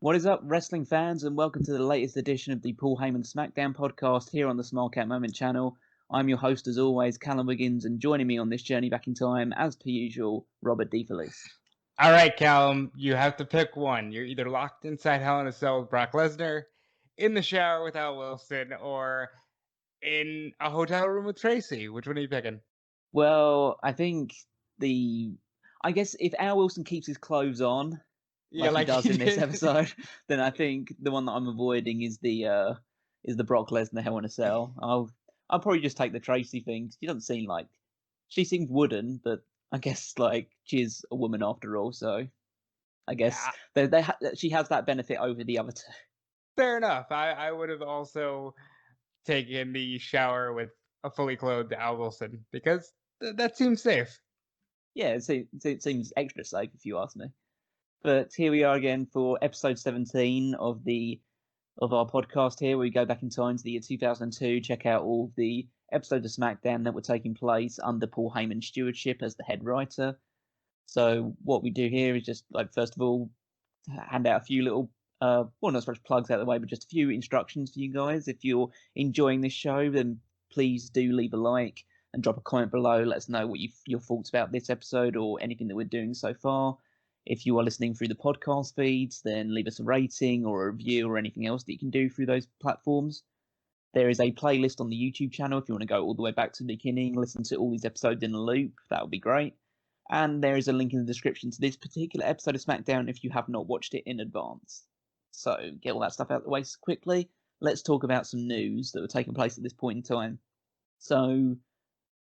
What is up, wrestling fans, and welcome to the latest edition of the Paul Heyman SmackDown podcast here on the Smark Out Moment channel. I'm your host, as always, Callum Wiggins, and joining me on this journey back in time, as per usual, Robert DeFelice. All right, Callum, you have to pick one. You're either locked inside Hell in a Cell with Brock Lesnar, in the shower with Al Wilson, or in a hotel room with Tracy. Which one are you picking? Well, I guess if Al Wilson keeps his clothes on, like he does in this episode, then I think the one that I'm avoiding is the Brock Lesnar Hell in a Cell. I'll probably just take the Tracy thing. She doesn't seem like she seems wooden, but I guess like she is a woman after all, so I guess she has that benefit over the other two. Fair enough. I would have also taken the shower with a fully clothed Al Wilson because that seems safe. Yeah, it seems extra safe if you ask me. But here we are again for episode 17 of our podcast here, where we go back in time to the year 2002, check out all the episodes of SmackDown that were taking place under Paul Heyman's stewardship as the head writer. So what we do here is just, like, first of all, hand out a few little, well, not so much plugs out of the way, but just a few instructions for you guys. If you're enjoying this show, then please do leave a like and drop a comment below. Let us know what your thoughts about this episode or anything that we're doing so far. If you are listening through the podcast feeds, then leave us a rating or a review or anything else that you can do through those platforms. There is a playlist on the YouTube channel if you want to go all the way back to the beginning, listen to all these episodes in a loop. That would be great. And there is a link in the description to this particular episode of SmackDown if you have not watched it in advance. So get all that stuff out of the way quickly. Let's talk about some news that were taking place at this point in time. So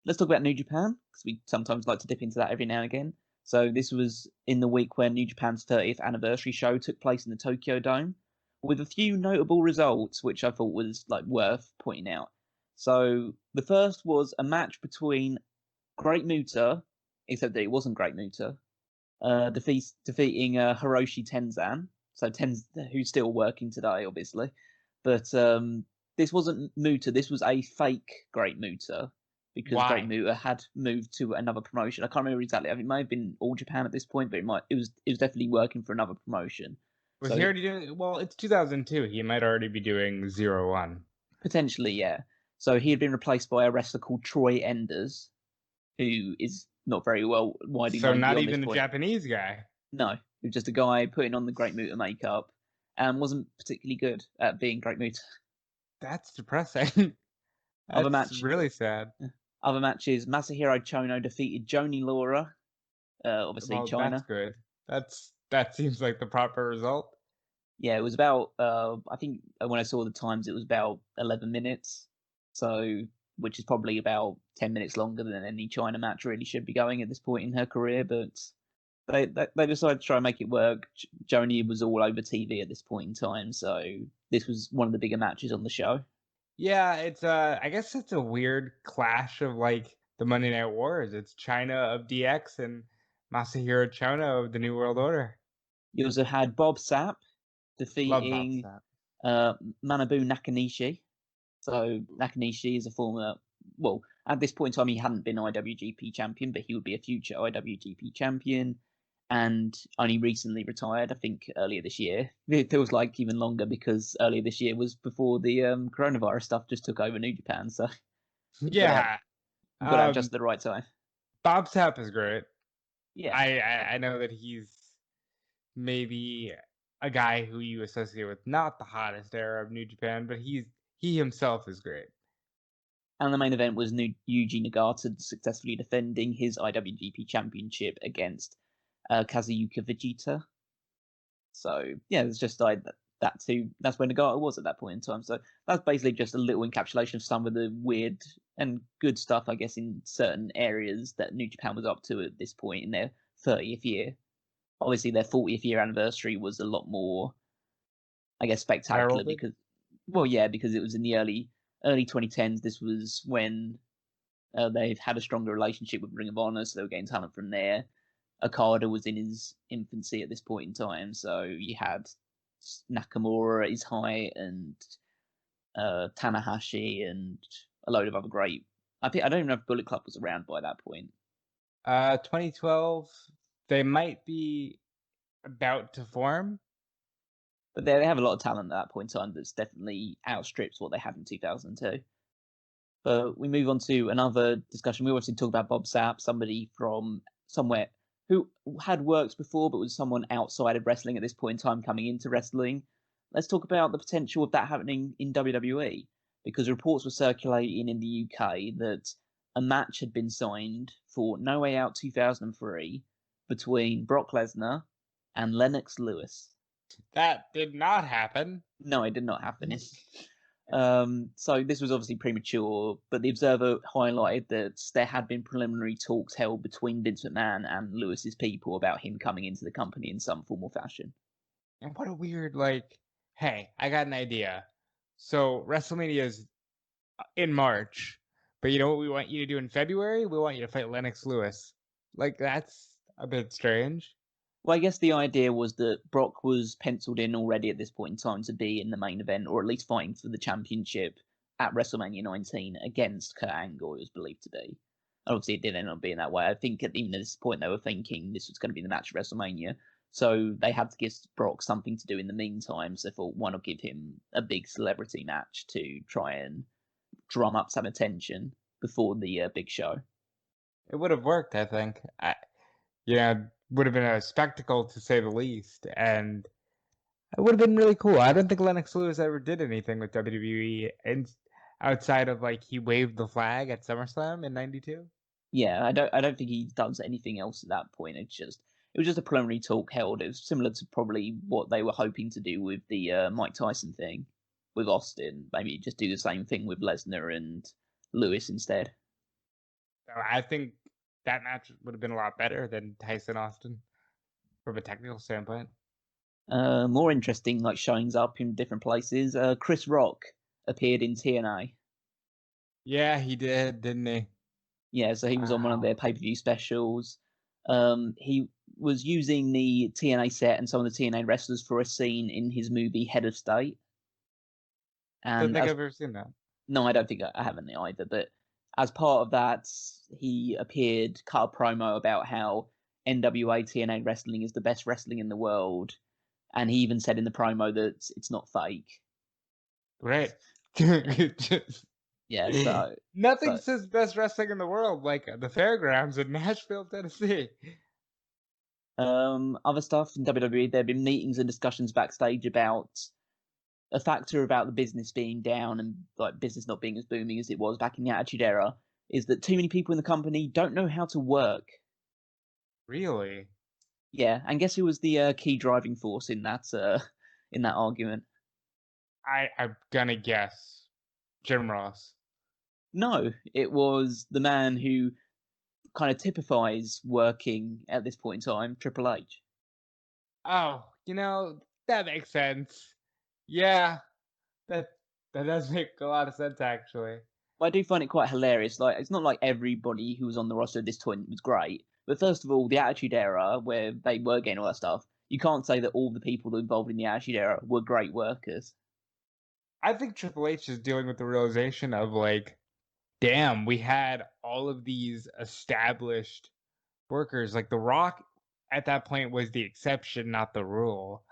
let's talk about New Japan, because we sometimes like to dip into that every now and again. So this was in the week when New Japan's 30th anniversary show took place in the Tokyo Dome, with a few notable results, which I thought was worth pointing out. So the first was a match between Great Muta, except that it wasn't Great Muta, defeating Hiroshi Tenzan. So who's still working today, obviously. But this wasn't Muta. This was a fake Great Muta, because Why? Great Muta had moved to another promotion. I can't remember exactly. I think it may have been All Japan at this point, but it was definitely working for another promotion. Was he already doing? Well, it's 2002. He might already be doing 0-1. Potentially, yeah. So he had been replaced by a wrestler called Troy Enders, who is not very well widely known. So not even a Japanese guy. No, he was just a guy putting on the Great Muta makeup and wasn't particularly good at being Great Muta. That's depressing. That's really sad. Other matches, Masahiro Chono defeated Joni Laura. Obviously, China. That's good. That seems like the proper result. Yeah, it was about, I think when I saw the times, it was about 11 minutes. So, which is probably about 10 minutes longer than any China match really should be going at this point in her career. But they decided to try and make it work. Joni was all over TV at this point in time. So this was one of the bigger matches on the show. Yeah, it's I guess it's a weird clash of like the Monday Night Wars. It's China of DX and Masahiro Chono of the New World Order. You also had Bob Sapp defeating Manabu Nakanishi. So Nakanishi is a former, well, at this point in time he hadn't been IWGP champion, but he would be a future IWGP champion, and only recently retired, I think earlier this year. It feels like even longer, because earlier this year was before the coronavirus stuff just took over New Japan, so yeah, got out just at the right time. Bob Sapp is great. Yeah, I know that he's maybe a guy who you associate with not the hottest era of New Japan, but he himself is great. And the main event was Yuji Nagata successfully defending his IWGP Championship against Kazuyuki Vegeta. So yeah, it's just like that too. That's where Nagata was at that point in time. So that's basically just a little encapsulation of some of the weird and good stuff, I guess, in certain areas that New Japan was up to at this point in their 30th year. Obviously, their 40th year anniversary was a lot more, I guess, spectacular because it was in the early 2010s. This was when they've had a stronger relationship with Ring of Honor, so they were getting talent from there. Okada was in his infancy at this point in time, so you had Nakamura at his height, and Tanahashi, and a load of other great. I don't even know if Bullet Club was around by that point. 2012, they might be about to form. But they have a lot of talent at that point in time that's definitely outstrips what they had in 2002. But we move on to another discussion. We obviously talked about Bob Sapp, somebody from somewhere who had worked before, but was someone outside of wrestling at this point in time coming into wrestling. Let's talk about the potential of that happening in WWE, because reports were circulating in the UK that a match had been signed for No Way Out 2003 between Brock Lesnar and Lennox Lewis. That did not happen. No, it did not happen. So this was obviously premature, but the Observer highlighted that there had been preliminary talks held between Vince McMahon and Lewis's people about him coming into the company in some form or fashion. And what a weird, like, hey, I got an idea. So WrestleMania is in March, but you know what we want you to do in February? We want you to fight Lennox Lewis. Like, that's a bit strange. Well, I guess the idea was that Brock was penciled in already at this point in time to be in the main event, or at least fighting for the championship at WrestleMania 19 against Kurt Angle, it was believed to be. Obviously, it did end up being that way. I think at even at this point, they were thinking this was going to be the match at WrestleMania. So they had to give Brock something to do in the meantime. So they thought, why not give him a big celebrity match to try and drum up some attention before the big show? It would have worked, I think. Would have been a spectacle to say the least, and it would have been really cool. I don't think Lennox Lewis ever did anything with WWE, and outside of like he waved the flag at SummerSlam in '92. Yeah, I don't think he does anything else at that point. It was just a preliminary talk held. It was similar to probably what they were hoping to do with the Mike Tyson thing with Austin. Maybe just do the same thing with Lesnar and Lewis instead. So I think that match would have been a lot better than Tyson Austin from a technical standpoint. More interesting, like showings up in different places. Chris Rock appeared in TNA. Yeah, he did, didn't he? Yeah, so he was on one of their pay-per-view specials. He was using the TNA set and some of the TNA wrestlers for a scene in his movie Head of State. I don't think I've ever seen that. No, I don't think I haven't either. But as part of that, he appeared, cut a promo about how NWA TNA wrestling is the best wrestling in the world. And he even said in the promo that it's not fake. Right. Yeah, so nothing says best wrestling in the world like the fairgrounds in Nashville, Tennessee. Other stuff in WWE, there have been meetings and discussions backstage about a factor about the business being down and like business not being as booming as it was back in the Attitude Era is that too many people in the company don't know how to work. Really? Yeah, and guess who was the key driving force in that argument? I'm gonna guess Jim Ross. No, it was the man who kind of typifies working at this point in time, Triple H. Oh, that makes sense. Yeah, that does make a lot of sense, actually. But I do find it quite hilarious. Like, it's not like everybody who was on the roster at this point was great. But first of all, the Attitude Era, where they were getting all that stuff, you can't say that all the people involved in the Attitude Era were great workers. I think Triple H is dealing with the realization of like, damn, we had all of these established workers. Like The Rock at that point was the exception, not the rule.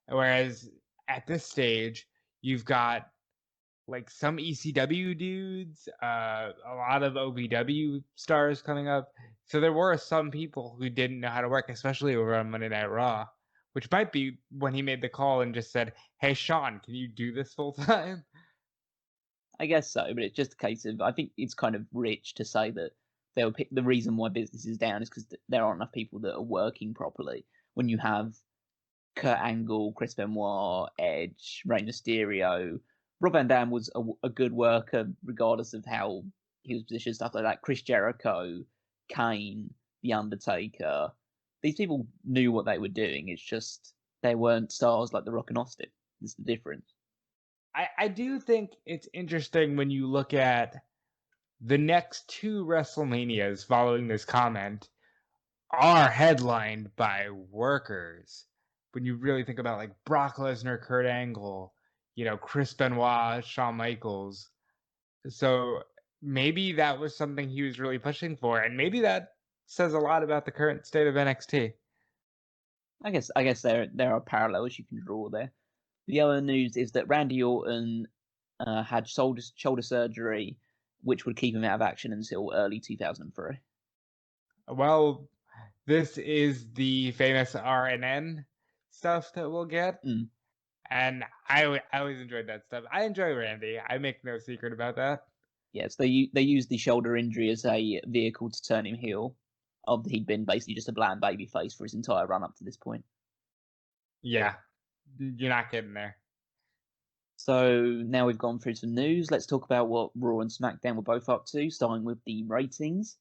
Whereas at this stage, you've got like some ECW dudes, a lot of OVW stars coming up. So there were some people who didn't know how to work, especially over on Monday Night Raw, which might be when he made the call and just said, "Hey, Sean, can you do this full time?" I guess so, but it's just a case of, I think it's kind of rich to say that they'll pick the reason why business is down is because there aren't enough people that are working properly. When you have Kurt Angle, Chris Benoit, Edge, Rey Mysterio, Rob Van Dam was a good worker regardless of how he was positioned, stuff like that. Chris Jericho, Kane, The Undertaker. These people knew what they were doing. It's just they weren't stars like The Rock and Austin. That's the difference. I do think it's interesting when you look at the next two WrestleManias following this comment are headlined by workers. When you really think about like Brock Lesnar, Kurt Angle, Chris Benoit, Shawn Michaels. So maybe that was something he was really pushing for, and maybe that says a lot about the current state of NXT. I guess there are parallels you can draw there. The other news is that Randy Orton had shoulder surgery, which would keep him out of action until early 2003. Well, this is the famous RNN stuff that we'll get. Mm. And I always enjoyed that stuff. I enjoy Randy. I make no secret about that. Yes, they used the shoulder injury as a vehicle to turn him heel. He'd been basically just a bland babyface for his entire run up to this point. Yeah, you're not getting there. So now we've gone through some news. Let's talk about what Raw and SmackDown were both up to, starting with the ratings.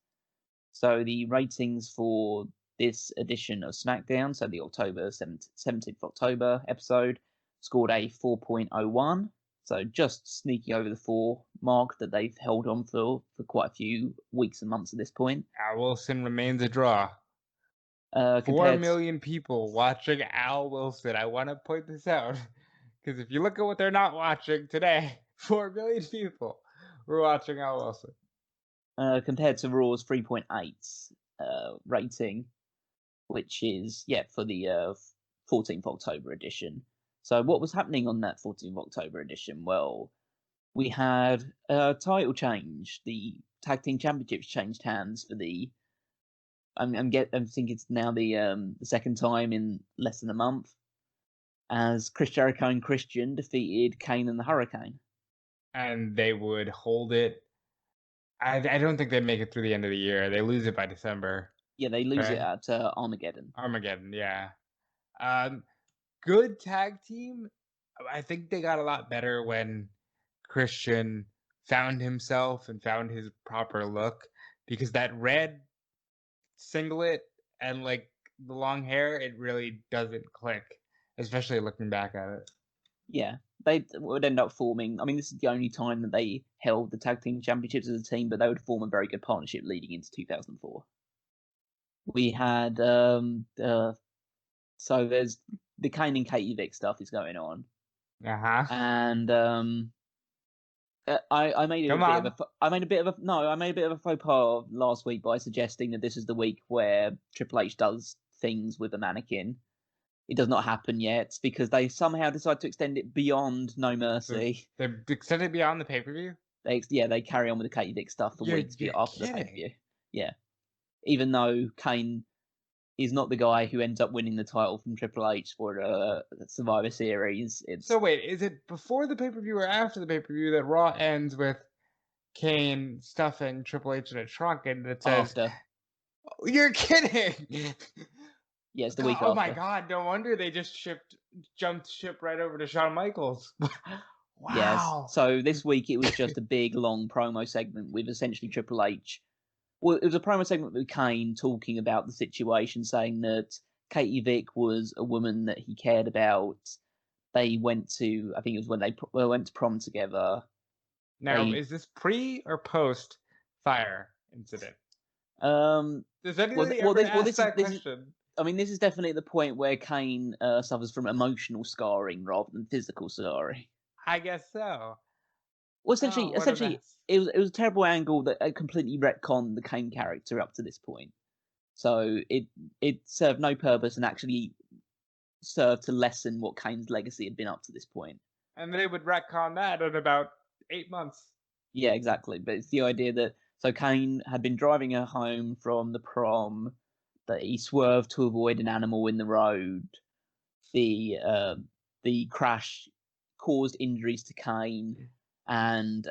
So the ratings for this edition of SmackDown, so the 17th October episode, scored a 4.01. So just sneaking over the 4 mark that they've held on for quite a few weeks and months at this point. Al Wilson remains a draw. 4 million people watching Al Wilson. I want to point this out. Because if you look at what they're not watching today, 4 million people were watching Al Wilson. Compared to Raw's 3.8 rating, which is, for the 14th October edition. So what was happening on that 14th October edition? Well, we had a title change. The Tag Team Championships changed hands for the... I think it's now the second time in less than a month, as Chris Jericho and Christian defeated Kane and the Hurricane. And they would hold it. I don't think they'd make it through the end of the year. They lose it by December. Yeah, they lose it at Armageddon. Armageddon, yeah. Good tag team. I think they got a lot better when Christian found himself and found his proper look, because that red singlet and like the long hair, it really doesn't click, especially looking back at it. Yeah, they would end up forming... I mean, this is the only time that they held the Tag Team Championships as a team, but they would form a very good partnership leading into 2004. We had... so there's the Kane and Katie Vick stuff is going on. Uh-huh. And I made a bit of a faux pas last week by suggesting that this is the week where Triple H does things with a mannequin. It does not happen yet because they somehow decide to extend it beyond No Mercy. They extend it beyond the pay-per-view? They carry on with the Katie Vick stuff for weeks after the pay-per-view. Yeah. Even though Kane is not the guy who ends up winning the title from Triple H for Survivor Series. So wait, is it before the pay-per-view or after the pay-per-view that Raw ends with Kane stuffing Triple H in a trunk and it says... After. Oh, you're kidding! Yeah, it's the week after. Oh after. my god, no wonder they just jumped ship right over to Shawn Michaels. Wow. Yes. So this week it was just a big, long promo segment with essentially Triple H. Well, it was a promo segment with Kane talking about the situation, saying that Katie Vick was a woman that he cared about. They went to... I think it was when they went to prom together. Now, is this pre or post Fire incident? Does anybody ever ask that question? I mean, this is definitely the point where Kane suffers from emotional scarring rather than physical scarring. I guess so. Well, essentially, it was a terrible angle that completely retconned the Kane character up to this point. So it served no purpose and actually served to lessen what Kane's legacy had been up to this point. And they would retcon that in about 8 months. Yeah, exactly. But it's the idea that Kane had been driving her home from the prom, that he swerved to avoid an animal in the road. The crash caused injuries to Kane and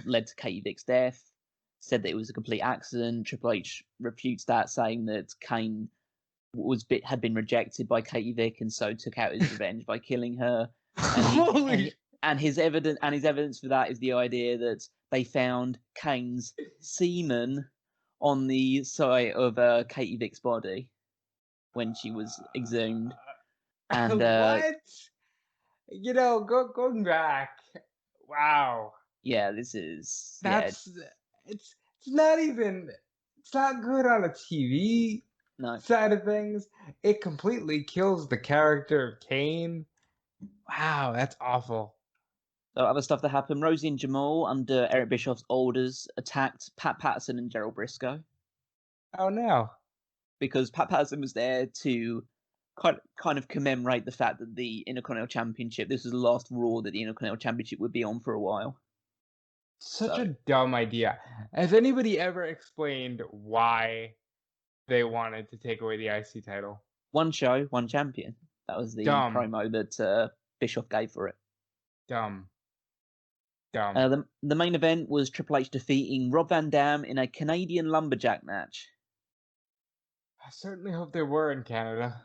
led to Katie Vick's death. Said that it was a complete accident. Triple H refutes that, saying that Kane had been rejected by Katie Vick and so took out his revenge by killing her. And his evidence for that is the idea that they found Kane's semen on the side of Katie Vick's body when she was exhumed. And what? Going back. Wow. Yeah, this is... It's not good on a TV side of things. It completely kills the character of Kane. Wow, that's awful. So other stuff that happened, Rosie and Jamal, under Eric Bischoff's orders, attacked Pat Patterson and Gerald Briscoe. Oh no. Because Pat Patterson was there to kind of commemorate the fact that the Intercontinental Championship, this was the last Raw that the Intercontinental Championship would be on for a while. Such a dumb idea. Has anybody ever explained why they wanted to take away the IC title? One show, one champion. That was the promo that Bischoff gave for it. Dumb. The main event was Triple H defeating Rob Van Dam in a Canadian lumberjack match. I certainly hope they were in Canada.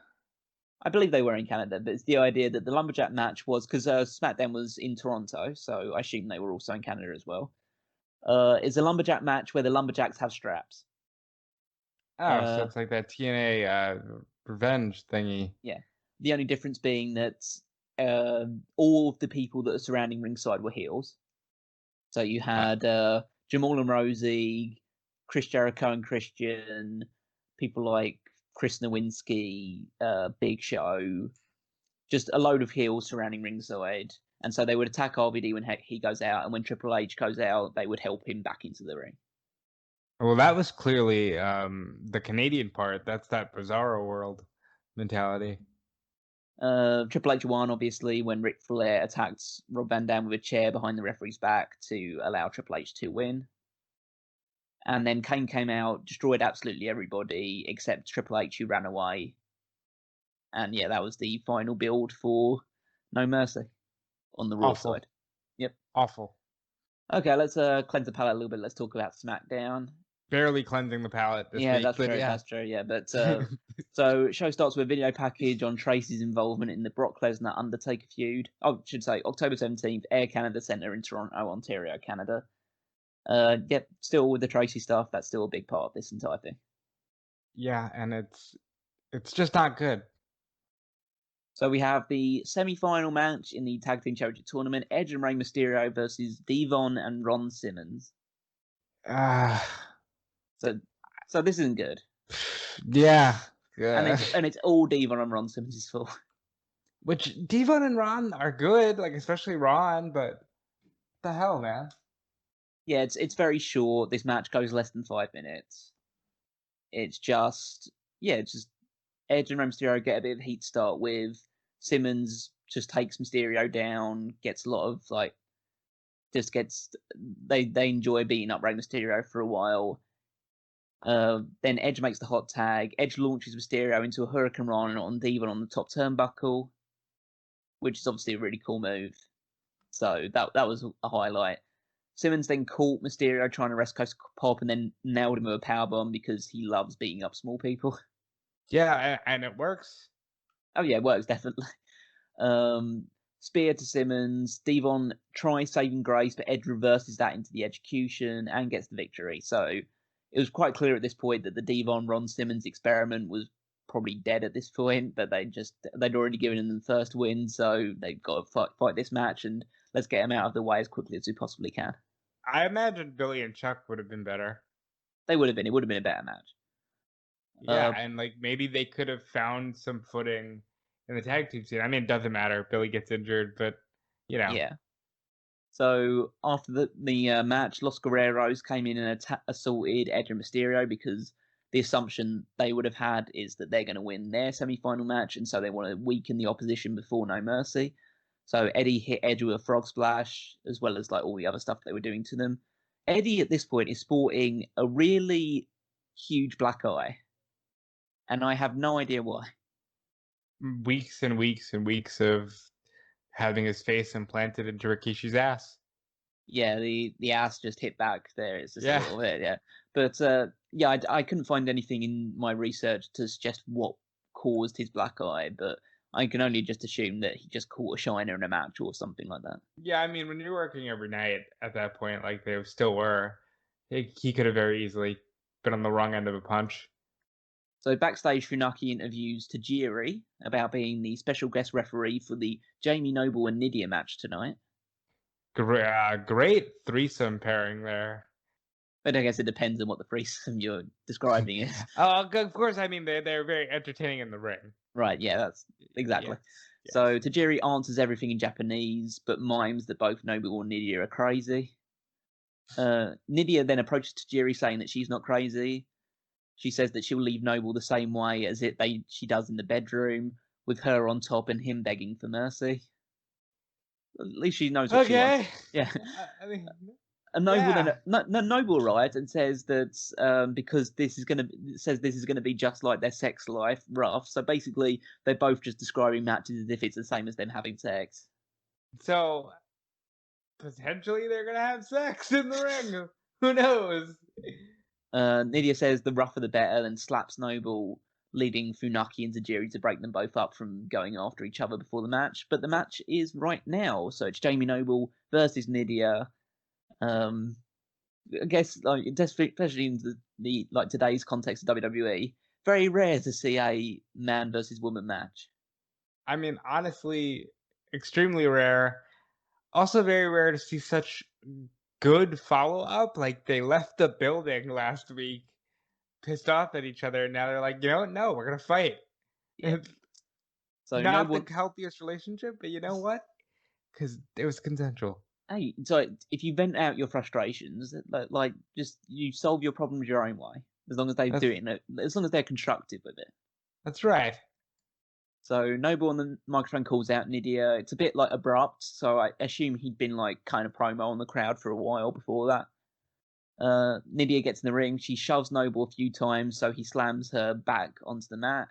I believe they were in Canada, but it's the idea that the lumberjack match was because SmackDown was in Toronto, so I assume they were also in Canada as well. It's a lumberjack match where the lumberjacks have straps. Oh, so it's like that TNA revenge thingy. Yeah. The only difference being that all of the people that are surrounding ringside were heels. So you had Jamal and Rosie, Chris Jericho and Christian, people like Chris Nowinski, Big Show, just a load of heels surrounding ringside. And so they would attack RVD when he goes out, and when Triple H goes out, they would help him back into the ring. Well, that was clearly the Canadian part. That's that Bizarro World mentality. Triple H won, obviously, when Ric Flair attacked Rob Van Dam with a chair behind the referee's back to allow Triple H to win. And then Kane came out, destroyed absolutely everybody except Triple H, who ran away. And yeah, that was the final build for No Mercy on the Raw side. Yep. Awful. Okay, let's cleanse the palate a little bit. Let's talk about SmackDown. Barely cleansing the palate this week. That's true. Yeah. That's true. Yeah, but so show starts with a video package on Tracy's involvement in the Brock Lesnar Undertaker feud. I should say October 17th, Air Canada Centre in Toronto, Ontario, Canada. Yep, still with the Tracy stuff. That's still a big part of this entire thing. Yeah, and it's just not good. So we have the semi-final match in the Tag Team Championship Tournament: Edge and Rey Mysterio versus Devon and Ron Simmons. So this isn't good. Yeah. And it's all Devon and Ron Simmons' fault. Which Devon and Ron are good, like especially Ron, but what the hell, man? Yeah, it's very short. This match goes less than 5 minutes. It's just Edge and Rey Mysterio get a bit of heat start with. Simmons just takes Mysterio down, gets a lot of they enjoy beating up Rey Mysterio for a while. Then Edge makes the hot tag. Edge launches Mysterio into a Hurricane Run on Devon on the top turnbuckle, which is obviously a really cool move. So that was a highlight. Simmons then caught Mysterio trying to West Coast Pop and then nailed him with a powerbomb because he loves beating up small people. Yeah, and it works. Oh yeah, it works, definitely. Spear to Simmons. Devon tries saving grace, but Edge reverses that into the execution and gets the victory. So it was quite clear at this point that the Devon Ron Simmons experiment was probably dead at this point, but they'd already given him the first win, so they've got to fight this match and let's get him out of the way as quickly as we possibly can. I imagine Billy and Chuck would have been better. They would have been. It would have been a better match. Yeah, and maybe they could have found some footing in the tag team scene. I mean, it doesn't matter. Billy gets injured, but Yeah. So after the match, Los Guerreros came in and assaulted Edge and Mysterio because the assumption they would have had is that they're going to win their semi-final match, and so they want to weaken the opposition before No Mercy. So Eddie hit Edge with a frog splash, as well as all the other stuff they were doing to them. Eddie at this point is sporting a really huge black eye, and I have no idea why. Weeks and weeks and weeks of having his face implanted into Rikishi's ass. Yeah, the ass just hit back there. It's just a little bit, yeah. But I couldn't find anything in my research to suggest what caused his black eye, but I can only just assume that he just caught a shiner in a match or something like that. Yeah, I mean, when you're working every night at that point, like they still were, he could have very easily been on the wrong end of a punch. So backstage, Funaki interviews Tajiri about being the special guest referee for the Jamie Noble and Nydia match tonight. Great threesome pairing there. But I guess it depends on what the threesome you're describing is. Oh, of course. I mean, they're very entertaining in the ring. Right, yeah, that's exactly. Yes. So Tajiri answers everything in Japanese, but mimes that both Noble and Nydia are crazy. Nydia then approaches Tajiri saying that she's not crazy. She says that she'll leave Noble the same way as she does in the bedroom, with her on top and him begging for mercy. At least she knows what she wants. Okay. Yeah. I mean, And Noble yeah. then Noble arrives and says that because this is gonna be just like their sex life, rough. So basically, they're both just describing matches as if it's the same as them having sex. So potentially they're gonna have sex in the ring. Who knows? Nydia says the rougher the better, and slaps Noble, leading Funaki and Tajiri to break them both up from going after each other before the match. But the match is right now, so it's Jamie Noble versus Nydia. I guess, like, especially in the like today's context of WWE, very rare to see a man versus woman match. I mean, honestly, extremely rare. Also, very rare to see such good follow up. Like they left the building last week, pissed off at each other, and now they're like, you know what? No, we're gonna fight. Yeah. So Not Noble, the healthiest relationship, but you know what? Because it was consensual. hey, so if you vent out your frustrations, like just you solve your problems your own way, as long as they do it, as long as they're constructive with it. That's right. So Noble on the microphone calls out Nydia. It's a bit like abrupt, so I assume he'd been like kind of promo on the crowd for a while before that. Nydia gets in the ring. She shoves Noble a few times, so he slams her back onto the mat.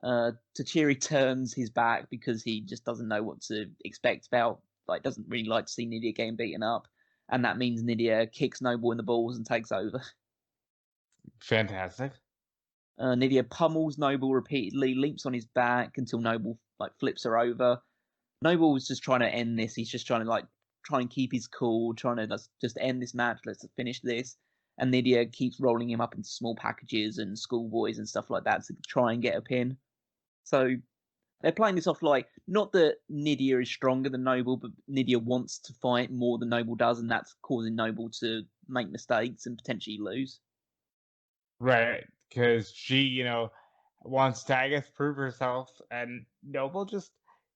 Tajiri turns his back because he just doesn't know what to expect doesn't really like to see Nydia getting beaten up. And that means Nydia kicks Noble in the balls and takes over. Fantastic. Nydia pummels Noble repeatedly, leaps on his back until Noble flips her over. Noble was just trying to end this. He's just trying to try and keep his cool, trying to just end this match. Let's finish this. And Nydia keeps rolling him up into small packages and schoolboys and stuff like that to try and get a pin. So they're playing this off like, not that Nydia is stronger than Noble, but Nydia wants to fight more than Noble does, and that's causing Noble to make mistakes and potentially lose. Right. Because she, wants to, I guess, prove herself. And Noble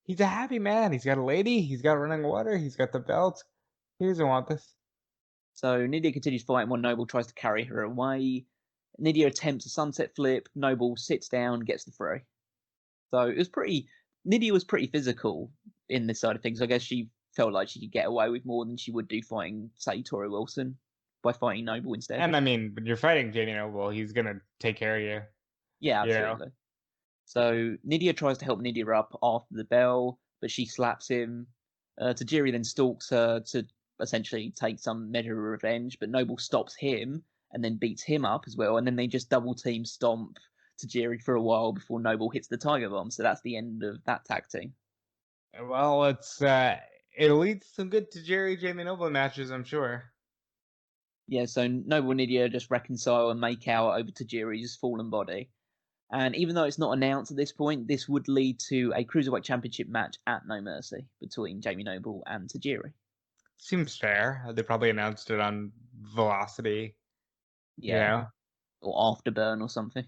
he's a happy man. He's got a lady. He's got running water. He's got the belt. He doesn't want this. So Nydia continues fighting while Noble tries to carry her away. Nydia attempts a sunset flip. Noble sits down, gets the free. So Nydia was pretty physical in this side of things. I guess she felt like she could get away with more than she would do fighting, say, Torrie Wilson, by fighting Noble instead. And I mean, when you're fighting Jamie Noble, he's going to take care of you. Yeah, absolutely. So Nydia tries to help Nydia up after the bell, but she slaps him. Tajiri then stalks her to essentially take some measure of revenge, but Noble stops him and then beats him up as well, and then they just double team stomp Tajiri for a while before Noble hits the Tiger Bomb. So that's the end of that tag team. Well, it'll lead to some good Tajiri Jamie Noble matches, I'm sure. Yeah, so Noble and Nydia just reconcile and make out over Tajiri's fallen body. And even though it's not announced at this point, this would lead to a Cruiserweight Championship match at No Mercy between Jamie Noble and Tajiri. Seems fair. They probably announced it on Velocity. Yeah. Or Afterburn or something.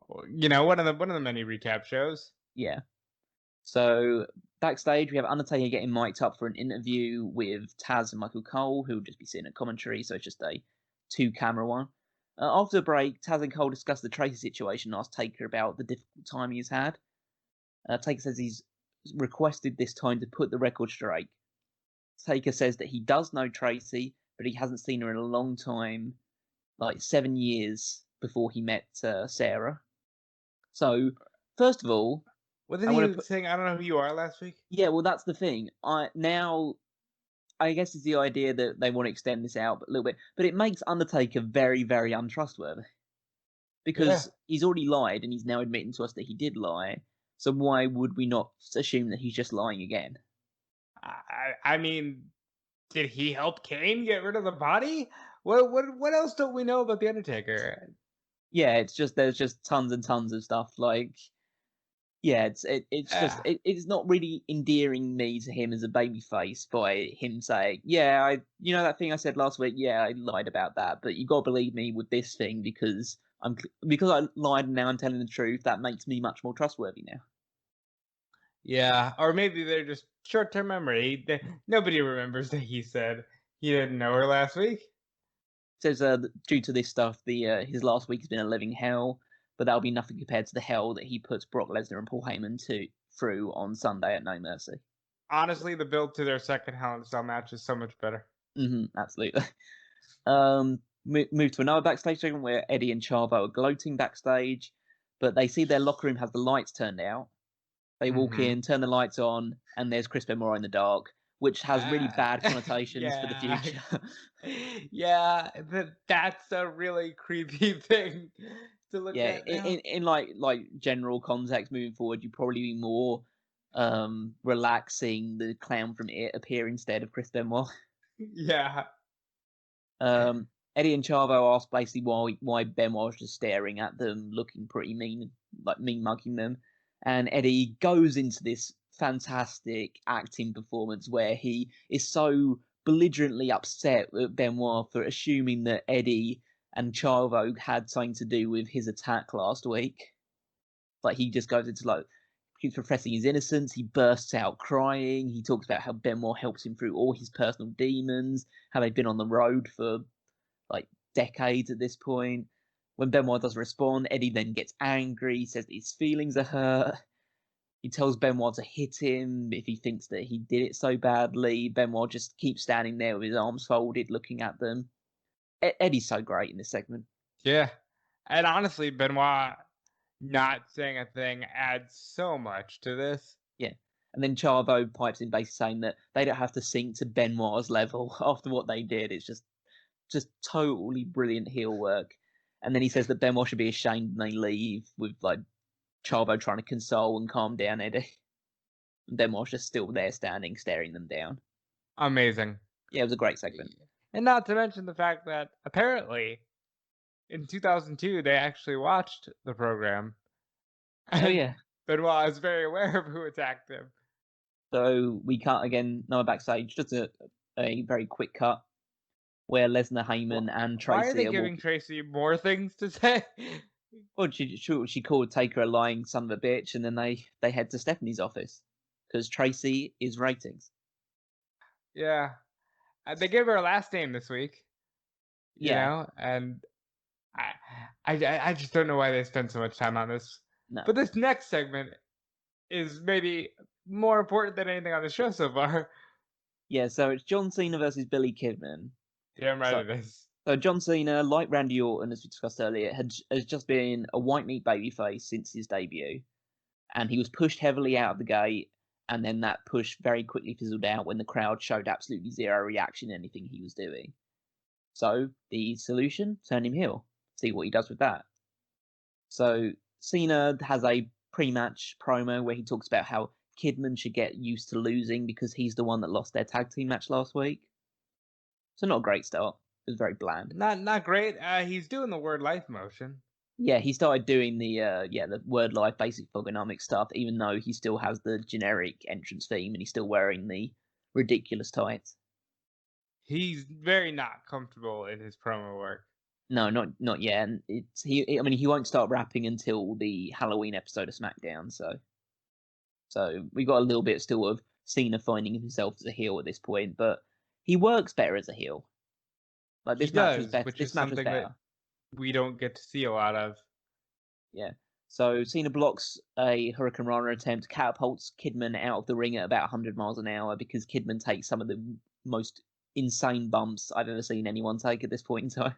One of the many recap shows. Yeah. So backstage, we have Undertaker getting mic'd up for an interview with Taz and Michael Cole, who will just be sitting at commentary, so it's just a two-camera one. After the break, Taz and Cole discuss the Tracy situation and ask Taker about the difficult time he's had. Taker says he's requested this time to put the record straight. Taker says that he does know Tracy, but he hasn't seen her in a long time, like 7 years before he met Sarah. So, first of all, Wasn't he saying, I don't know who you are last week? Yeah, well, that's the thing. I guess it's the idea that they want to extend this out a little bit, but it makes Undertaker very, very untrustworthy. Because he's already lied and he's now admitting to us that he did lie. So why would we not assume that he's just lying again? I mean, did he help Kane get rid of the body? What else don't we know about the Undertaker? Yeah, there's just tons and tons of stuff. Like, yeah, it's not really endearing me to him as a babyface by him saying, yeah, that thing I said last week, yeah, I lied about that, but you gotta believe me with this thing because I lied and now I'm telling the truth. That makes me much more trustworthy now. Yeah, or maybe they're just short-term memory. Nobody remembers that he said he didn't know her last week. says due to this stuff, his last week has been a living hell, but that'll be nothing compared to the hell that he puts Brock Lesnar and Paul Heyman through on Sunday at No Mercy. Honestly, the build to their second Hell in a Cell match is so much better. Absolutely. Move to another backstage segment where Eddie and Chavo are gloating backstage, but they see their locker room has the lights turned out. They walk in, turn the lights on, and there's Chris Benoit in the dark, which has really bad connotations for the future. Yeah, that's a really creepy thing to look at now. In like general context moving forward, you'd probably be more relaxing the clown from It appear instead of Chris Benoit. Yeah. Eddie and Chavo ask basically why Benoit was just staring at them, looking pretty mean, like mean mugging them. And Eddie goes into this fantastic acting performance where he is so belligerently upset at Benoit for assuming that Eddie and Chavo had something to do with his attack last week. Like, he just goes into he's professing his innocence. He bursts out crying. He talks about how Benoit helps him through all his personal demons, how they've been on the road for decades at this point. When Benoit doesn't respond, Eddie then gets angry. He says that his feelings are hurt. He tells Benoit to hit him if he thinks that he did it so badly. Benoit just keeps standing there with his arms folded, looking at them. Eddie's so great in this segment. Yeah. And honestly, Benoit not saying a thing adds so much to this. Yeah. And then Chavo pipes in basically saying that they don't have to sink to Benoit's level after what they did. It's just totally brilliant heel work. And then he says that Benoit should be ashamed and they leave with Chavo trying to console and calm down Eddie. And Benoit's just still there standing, staring them down. Amazing. Yeah, it was a great segment. And not to mention the fact that apparently in 2002 they actually watched the program. Oh yeah. Benoit is very aware of who attacked him. So we cut again, no backstage, just a very quick cut where Lesnar, Heyman, and Tracy Why are they giving Tracy more things to say? Well, she called Taker a lying son of a bitch, and then they head to Stephanie's office because Tracy is ratings. Yeah, they gave her a last name this week. You know, and I just don't know why they spend so much time on this. No. But this next segment is maybe more important than anything on the show so far. Yeah, so it's John Cena versus Billy Kidman. Yeah, I'm right at this. So John Cena, like Randy Orton, as we discussed earlier, has just been a white meat babyface since his debut. And he was pushed heavily out of the gate, and then that push very quickly fizzled out when the crowd showed absolutely zero reaction to anything he was doing. So the solution, turn him heel. See what he does with that. So Cena has a pre-match promo where he talks about how Kidman should get used to losing because he's the one that lost their tag team match last week. So not a great start. It was very bland. Not great. He's doing the word life motion. Yeah, he started doing the word life basic thugonomic stuff, even though he still has the generic entrance theme and he's still wearing the ridiculous tights. He's very not comfortable in his promo work. No, not yet. And he won't start rapping until the Halloween episode of SmackDown. So we got a little bit still of Cena finding himself as a heel at this point, but he works better as a heel. Like this match was better. This match was better. We don't get to see a lot of. Yeah. So Cena blocks a Hurricane Rana attempt, catapults Kidman out of the ring at about 100 miles an hour because Kidman takes some of the most insane bumps I've ever seen anyone take at this point in time.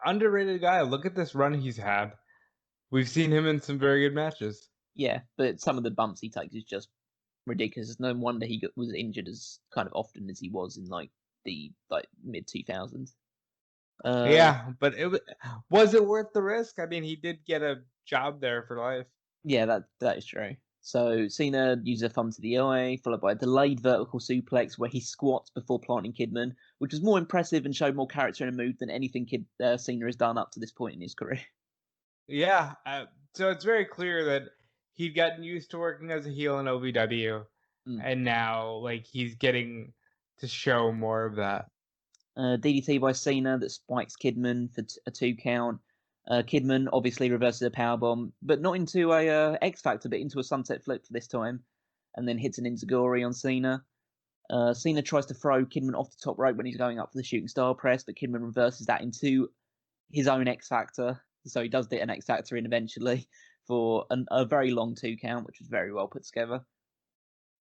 Underrated guy. Look at this run he's had. We've seen him in some very good matches. Yeah, but some of the bumps he takes is just ridiculous. It's no wonder he was injured as kind of often as he was in the mid 2000s. Yeah, but was it worth the risk? I mean, he did get a job there for life. Yeah, that is true. So Cena uses a thumb to the eye, followed by a delayed vertical suplex where he squats before planting Kidman, which was more impressive and showed more character and a move than anything Cena has done up to this point in his career. Yeah, so it's very clear that he'd gotten used to working as a heel in OVW, and now he's getting to show more of that. DDT by Cena that spikes Kidman for a 2 count. Kidman obviously reverses a powerbomb, but not into a X Factor, but into a sunset flip for this time, and then hits an Enziguri on Cena. Cena tries to throw Kidman off the top rope when he's going up for the shooting star press, but Kidman reverses that into his own X Factor. So he does get an X Factor in eventually for a very long 2 count, which was very well put together.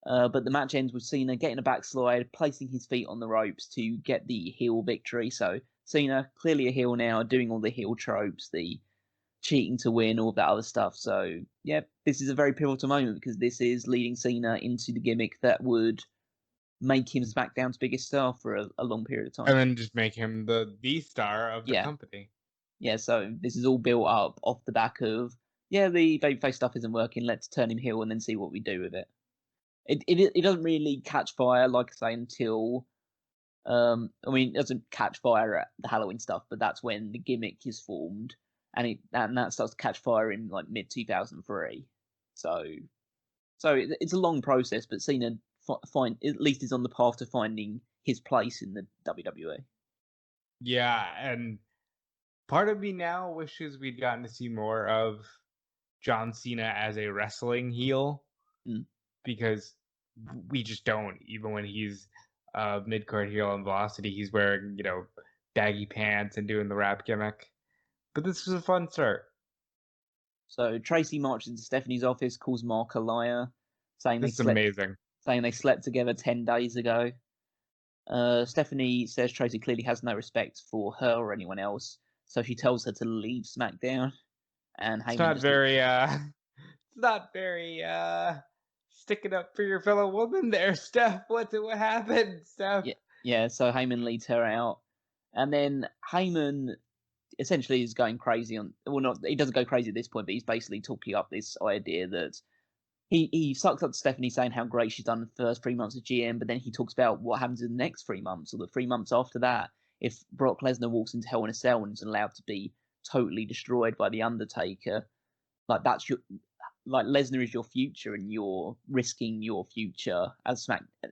But the match ends with Cena getting a backslide, placing his feet on the ropes to get the heel victory. So Cena, clearly a heel now, doing all the heel tropes, the cheating to win, all that other stuff. So, yeah, this is a very pivotal moment because this is leading Cena into the gimmick that would make him SmackDown's biggest star for a long period of time. And then just make him the star of the company. Yeah, so this is all built up off the back of, the babyface stuff isn't working, let's turn him heel and then see what we do with it. It doesn't really catch fire, like I say, until... it doesn't catch fire at the Halloween stuff, but that's when the gimmick is formed, and that starts to catch fire in like mid 2003. So it's a long process, but Cena at least is on the path to finding his place in the WWE. Yeah, and part of me now wishes we'd gotten to see more of John Cena as a wrestling heel, because we just don't. Even when he's mid-card heel on Velocity, he's wearing, baggy pants and doing the rap gimmick. But this was a fun start. So Tracy marches into Stephanie's office, calls Mark a liar, saying amazing. Saying they slept together 10 days ago. Stephanie says Tracy clearly has no respect for her or anyone else, so she tells her to leave SmackDown. And Heyman it's not very sticking up for your fellow woman there, Steph. What happened, Steph? Yeah, so Heyman leads her out. And then Heyman essentially is going crazy he doesn't go crazy at this point, but he's basically talking up this idea that he sucks up to Stephanie saying how great she's done the first 3 months of GM, but then he talks about what happens in the next 3 months or the 3 months after that. If Brock Lesnar walks into Hell in a Cell and is allowed to be totally destroyed by the Undertaker, like Lesnar is your future, and you're risking your future as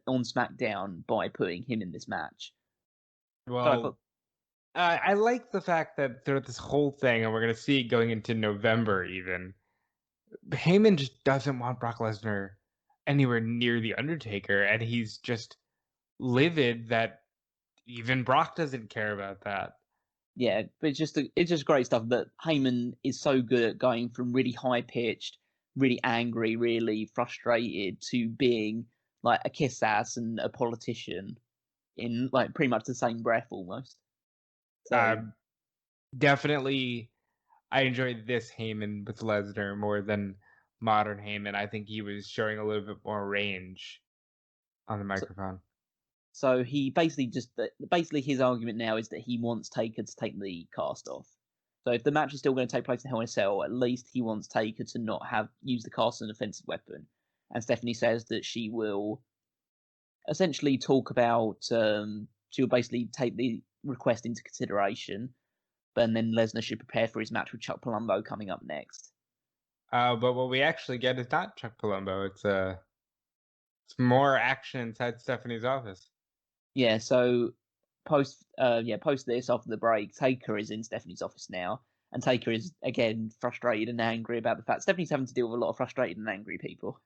on SmackDown by putting him in this match. Well, I like the fact that throughout this whole thing, and we're going to see it going into November even, Heyman just doesn't want Brock Lesnar anywhere near the Undertaker, and he's just livid that even Brock doesn't care about that. Yeah, but it's just great stuff that Heyman is so good at going from really high pitched, really angry, really frustrated to being like a kiss ass and a politician in like pretty much the same breath almost. So, definitely, I enjoyed this Heyman with Lesnar more than modern Heyman. I think he was showing a little bit more range on the microphone. So he basically his argument now is that he wants Taker to take the cast off. So if the match is still going to take place in Hell in a Cell, at least he wants Taker to not use the cast as an offensive weapon. And Stephanie says that she will essentially talk about she'll basically take the request into consideration, but then Lesnar should prepare for his match with Chuck Palumbo coming up next. But what we actually get is not Chuck Palumbo. It's more action inside Stephanie's office. Yeah, so post this after the break, Taker is in Stephanie's office now, and Taker is again frustrated and angry about the fact Stephanie's having to deal with a lot of frustrated and angry people.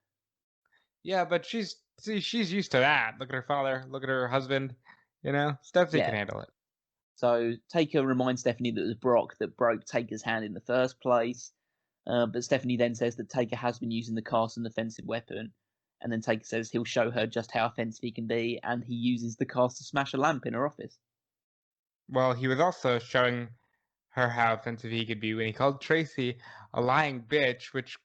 Yeah, but she's used to that. Look at her father. Look at her husband. Stephanie can handle it. So Taker reminds Stephanie that it was Brock that broke Taker's hand in the first place. But Stephanie then says that Taker has been using the cast as an offensive weapon. And then Taker says he'll show her just how offensive he can be, and he uses the cast to smash a lamp in her office. Well, he was also showing her how offensive he could be when he called Tracy a lying bitch, which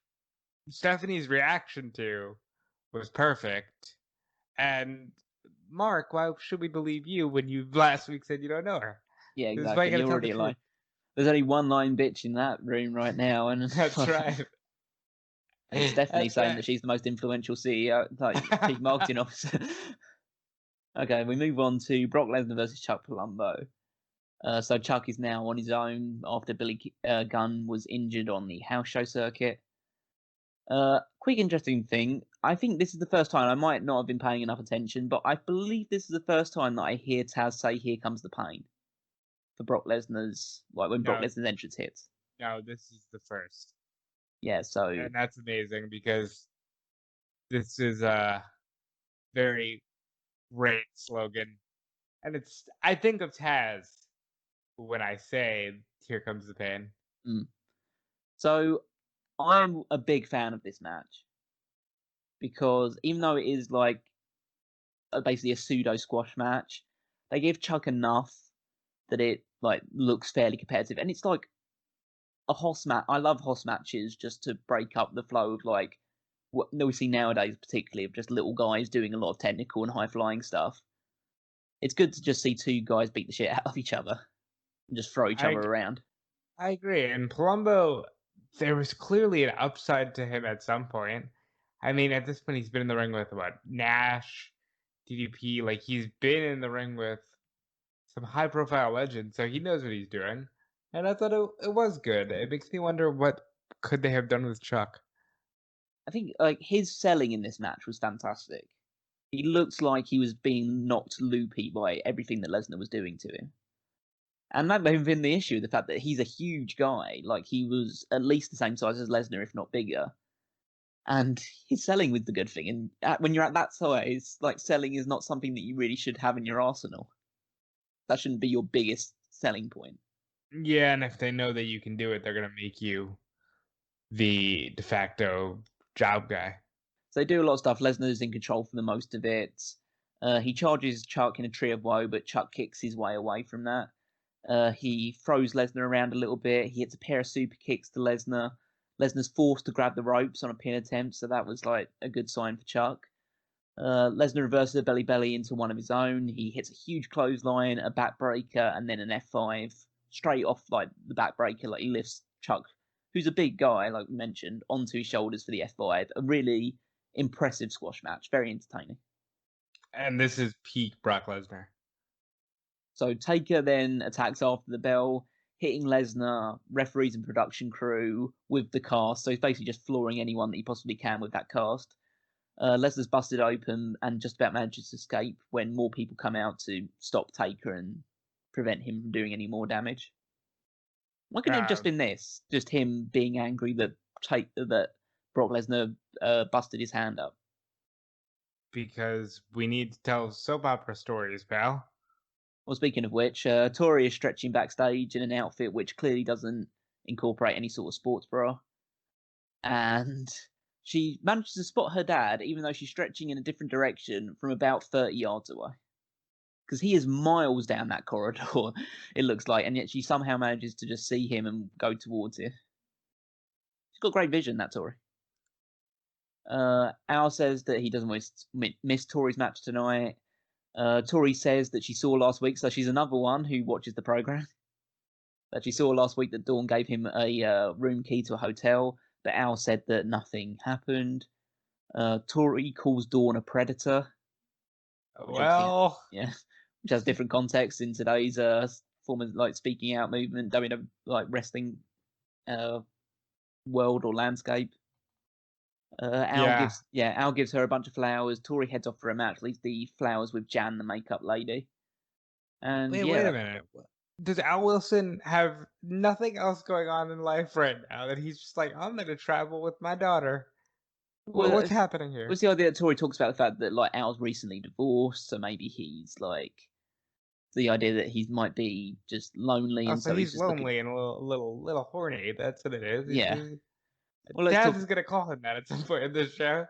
Stephanie's reaction to was perfect. And Mark, why should we believe you when you last week said you don't know her? Yeah, exactly. You're already lying. There's only one lying bitch in that room right now, and that's right. And Stephanie saying that she's the most influential CEO, like chief marketing officer. Okay, we move on to Brock Lesnar versus Chuck Palumbo. So Chuck is now on his own after Billy Gunn was injured on the house show circuit. Quick interesting thing, I think this is the first time, I might not have been paying enough attention, but I believe this is the first time that I hear Taz say, "Here comes the pain," for Brock Lesnar's, when Brock Lesnar's entrance hits. No, this is the first. Yeah, so... And that's amazing, because this is very great slogan. And I think of Taz when I say, "Here comes the pain." Mm. So I'm a big fan of this match because even though it is like basically a pseudo squash match, they give Chuck enough that it like looks fairly competitive, and it's like a Hoss match. I love Hoss matches just to break up the flow of like what we see nowadays, particularly of just little guys doing a lot of technical and high flying stuff. It's good to just see two guys beat the shit out of each other and just throw each I other ag- around. I agree. And Palumbo, there was clearly an upside to him at some point. I mean, at this point, he's been in the ring with what, Nash, DDP. Like, he's been in the ring with some high profile legends, so he knows what he's doing. And I thought it was good. It makes me wonder what could they have done with Chuck. I think like his selling in this match was fantastic. He looked like he was being knocked loopy by everything that Lesnar was doing to him. And that may have been the issue, the fact that he's a huge guy. Like, he was at least the same size as Lesnar, if not bigger. And his selling was the good thing. And when you're at that size, like, selling is not something that you really should have in your arsenal. That shouldn't be your biggest selling point. Yeah, and if they know that you can do it, they're gonna make you the de facto job guy. So they do a lot of stuff. Lesnar's in control for the most of it. He charges Chuck in a tree of woe, but Chuck kicks his way away from that. He throws Lesnar around a little bit. He hits a pair of super kicks to Lesnar. Lesnar's forced to grab the ropes on a pin attempt, so that was like a good sign for Chuck. Lesnar reverses a belly belly into one of his own. He hits a huge clothesline, a backbreaker, and then an F5 straight off like the backbreaker. Like he lifts Chuck, who's a big guy, like we mentioned, onto his shoulders for the F5. A really impressive squash match, very entertaining. And this is peak Brock Lesnar. So Taker then attacks after the bell, hitting Lesnar, referees and production crew with the cast. So he's basically just flooring anyone that he possibly can with that cast. Lesnar's busted open and just about manages to escape when more people come out to stop Taker and prevent him from doing any more damage. Why couldn't it have just been this? Just him being angry that Brock Lesnar busted his hand up. Because we need to tell soap opera stories, pal. Well, speaking of which, Torrie is stretching backstage in an outfit which clearly doesn't incorporate any sort of sports bra. And she manages to spot her dad, even though she's stretching in a different direction from about 30 yards away. Because he is miles down that corridor, it looks like, and yet she somehow manages to just see him and go towards him. She's got great vision, that Torrie. Al says that he doesn't miss Torrie's match tonight. Torrie says that she saw last week, so she's another one who watches the program. That she saw last week that Dawn gave him a room key to a hotel, but Al said that nothing happened. Torrie calls Dawn a predator. Well, Which has different contexts in today's form of like speaking out movement, WWE like wrestling world or landscape. Al gives her a bunch of flowers. Torrie heads off for a match, leaves the flowers with Jan, the makeup lady. And wait a minute. Does Al Wilson have nothing else going on in life right now that he's just like, I'm gonna travel with my daughter? What's happening here? What's the idea that Torrie talks about the fact that like Al's recently divorced, so maybe he's like the idea that he might be just lonely, and So so he's just lonely and a little horny. That's what it is. Yeah. Dad is gonna call him that at some point in this show.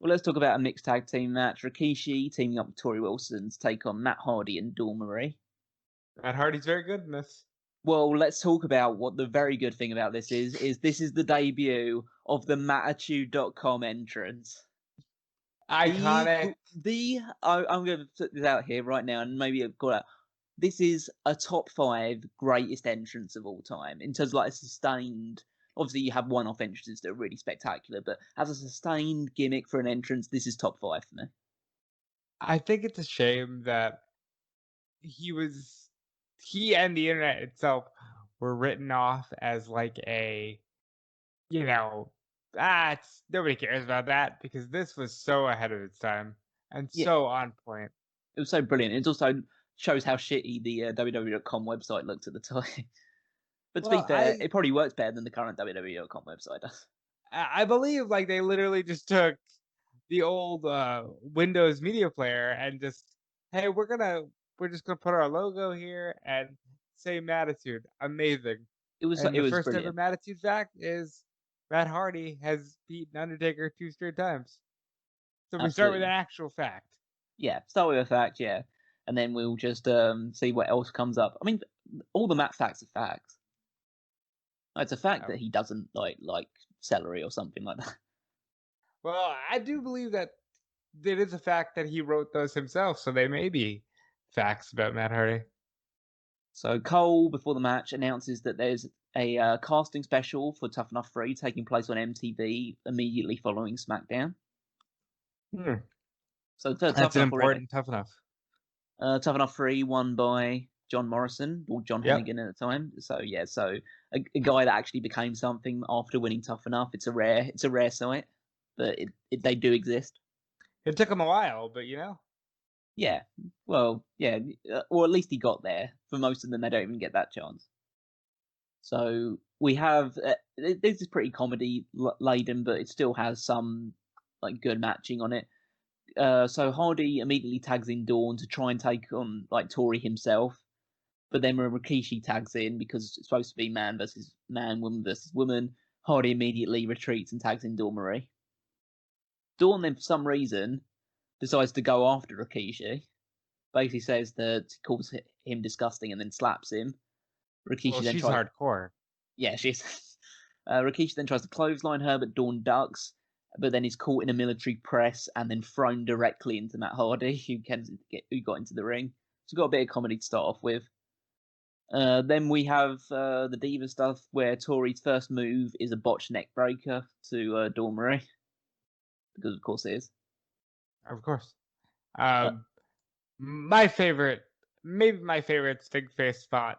Well, let's talk about a mixed tag team match. Rikishi teaming up with Torrie Wilson to take on Matt Hardy and Dawn Marie. Matt Hardy's very good in this. Well, let's talk about what the very good thing about this is this is the debut of the Mattitude.com entrance. Iconic. I'm going to put this out here right now, and maybe I've got out. This is a top 5 greatest entrance of all time in terms of like a sustained. Obviously, you have one-off entrances that are really spectacular, but as a sustained gimmick for an entrance, this is top 5 for me. I think it's a shame that he and the internet itself were written off as like a, nobody cares about that, because this was so ahead of its time and so on point. It was so brilliant. It also shows how shitty the WWE.com website looked at the time. But to be fair, it probably works better than the current WWE.com website does. I believe like they literally just took the old Windows media player and just, hey, we're just gonna put our logo here and same attitude. Amazing. It was And the first ever brilliant. Mattitude fact is Matt Hardy has beaten Undertaker 2 straight times. So we start with Absolutely. an actual fact. Yeah, start with a fact, yeah, and then we'll just see what else comes up. I mean, all the Matt facts are facts. It's a fact that he doesn't like celery or something like that. Well, I do believe that it is a fact that he wrote those himself, so they may be facts about Matt Hardy. So Cole, before the match, announces that there's a casting special for Tough Enough 3 taking place on MTV immediately following SmackDown. So That's an important Tough Enough. Tough Enough 3 won by John Morrison, or John Hannigan at the time. So yeah, so a guy that actually became something after winning Tough Enough. It's a rare sight, but they do exist. It took him a while, but you know. Yeah, well, yeah, or at least he got there. For most of them, they don't even get that chance. So we have this is pretty comedy laden, but it still has some like good matching on it. So Hardy immediately tags in Dawn to try and take on like Torrie himself, but then when Rikishi tags in because it's supposed to be man versus man, woman versus woman, Hardy immediately retreats and tags in Dawn Marie. Dawn then, for some reason, decides to go after Rikishi. Basically says that calls him disgusting and then slaps him. Rikishi then she's tries. Hardcore. Yeah, she's. Rikishi then tries to clothesline her, but Dawn ducks. But then is caught in a military press and then thrown directly into Matt Hardy, who got into the ring. So we've got a bit of comedy to start off with. Then we have the Diva stuff where Torrie's first move is a botched neck breaker to Dawn Marie. Because of course it is. Of course. My favorite, maybe my favorite stick face spot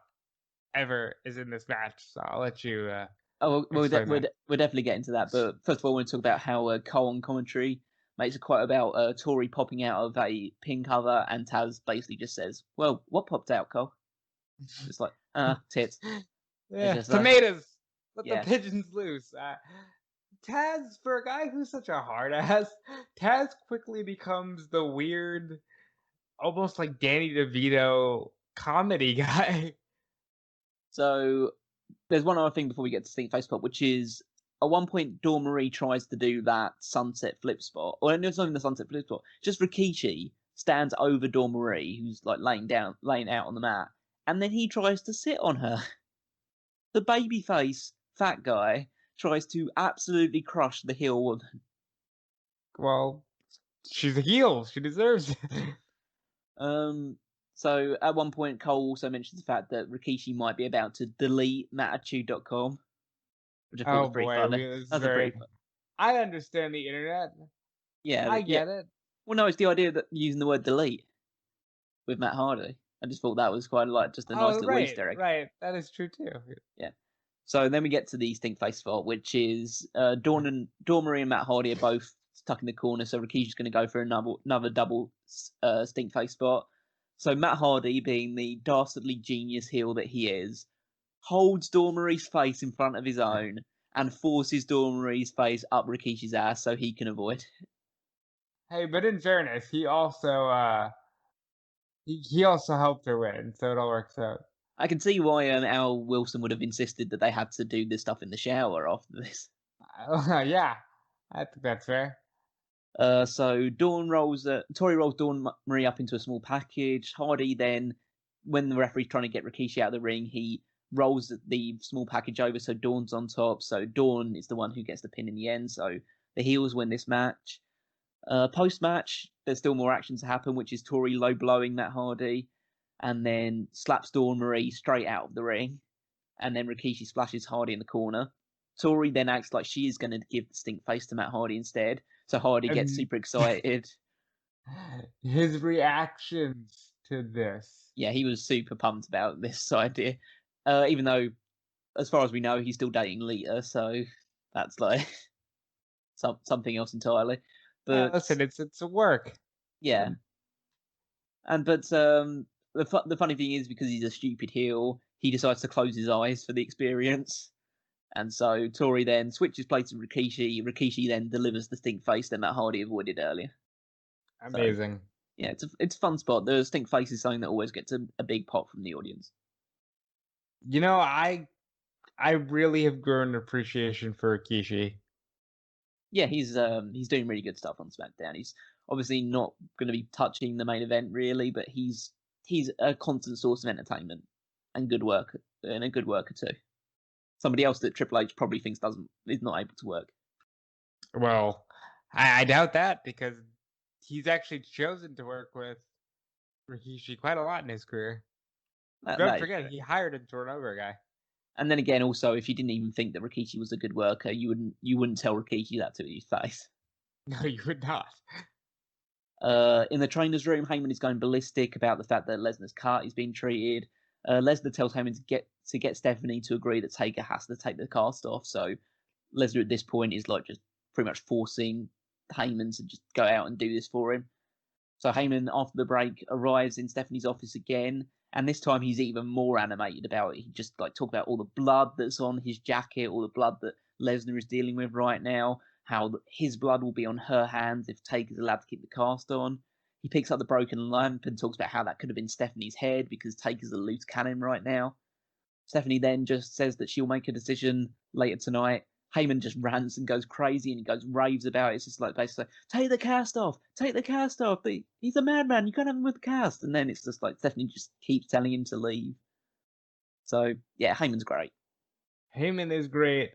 ever is in this match. So I'll let you. We're definitely getting to that. But first of all, I want to talk about how Cole on commentary makes a quote about Torrie popping out of a pin cover, and Taz basically just says, "Well, what popped out, Cole?" It's like, tits. Yeah, just tomatoes. Let yeah. the pigeons loose. Taz, for a guy who's such a hard ass, Taz quickly becomes the weird, almost like Danny DeVito comedy guy. So there's one other thing before we get to Stink Face Spot, which is at one point Dawn Marie tries to do that sunset flip spot. Or it's not even the sunset flip spot. Just Rikishi stands over Dawn Marie, who's like laying out on the mat, and then he tries to sit on her. The babyface fat guy tries to absolutely crush the heel woman. Well, she's a heel. She deserves it. So at one point, Cole also mentions the fact that Rikishi might be about to delete Mattitude.com, which I thought was pretty funny. That's very. I understand the internet. Yeah, I get it. Well, no, it's the idea that using the word delete with Matt Hardy. I just thought that was quite like just a nice little Easter egg. Right, that is true too. Yeah. So then we get to the Stink Face spot, which is Dawn Marie and Matt Hardy are both stuck in the corner, so Rikishi's going to go for another double Stink Face spot. So Matt Hardy, being the dastardly genius heel that he is, holds Dawn Marie's face in front of his own and forces Dawn Marie's face up Rikishi's ass so he can avoid. Hey, but in fairness, he also he also helped her win, so it all works out. I can see why Al Wilson would have insisted that they had to do this stuff in the shower after this. Yeah, I think that's fair. So Torrie rolls Dawn Marie up into a small package. Hardy then, when the referee's trying to get Rikishi out of the ring, he rolls the small package over so Dawn's on top. So Dawn is the one who gets the pin in the end. So the heels win this match. Post-match, there's still more action to happen, which is Torrie low blowing Matt Hardy, and then slaps Dawn Marie straight out of the ring, and then Rikishi splashes Hardy in the corner. Torrie then acts like she is going to give the stink face to Matt Hardy instead, so Hardy gets super excited. His reactions to this. Yeah, he was super pumped about this idea, even though, as far as we know, he's still dating Lita, so that's like something else entirely. But listen, it's a work. Yeah, but the funny thing is, because he's a stupid heel, he decides to close his eyes for the experience, And so Torrie then switches places with Rikishi. Rikishi then delivers the stink face that Matt Hardy avoided earlier. Amazing. So, yeah, it's a fun spot. The stink face is something that always gets a big pop from the audience. You know, I really have grown an appreciation for Rikishi. Yeah, he's doing really good stuff on SmackDown. He's obviously not going to be touching the main event really, but he's a constant source of entertainment and good work and a good worker too. Somebody else that Triple H probably thinks is not able to work. Well, I doubt that because he's actually chosen to work with Rikishi quite a lot in his career. Don't forget, he hired a turnover guy. And then again, also, if you didn't even think that Rikishi was a good worker, you wouldn't tell Rikishi that to his face. No, you would not. In the trainer's room, Heyman is going ballistic about the fact that Lesnar's cart is being treated. Lesnar tells Heyman to get Stephanie to agree that Taker has to take the cast off. So Lesnar at this point is like just pretty much forcing Heyman to just go out and do this for him. So Heyman, after the break, arrives in Stephanie's office again, and this time he's even more animated about it. He just like talk about all the blood that's on his jacket, all the blood that Lesnar is dealing with right now, how his blood will be on her hands if Taker's allowed to keep the cast on. He picks up the broken lamp and talks about how that could have been Stephanie's head because Taker's a loose cannon right now. Stephanie then just says that she'll make a decision later tonight. Heyman just rants and goes crazy and he goes raves about it. It's just like basically, take the cast off. He's a madman. You can't have him with the cast. And then it's just like Stephanie just keeps telling him to leave. So yeah, Heyman's great. Heyman is great.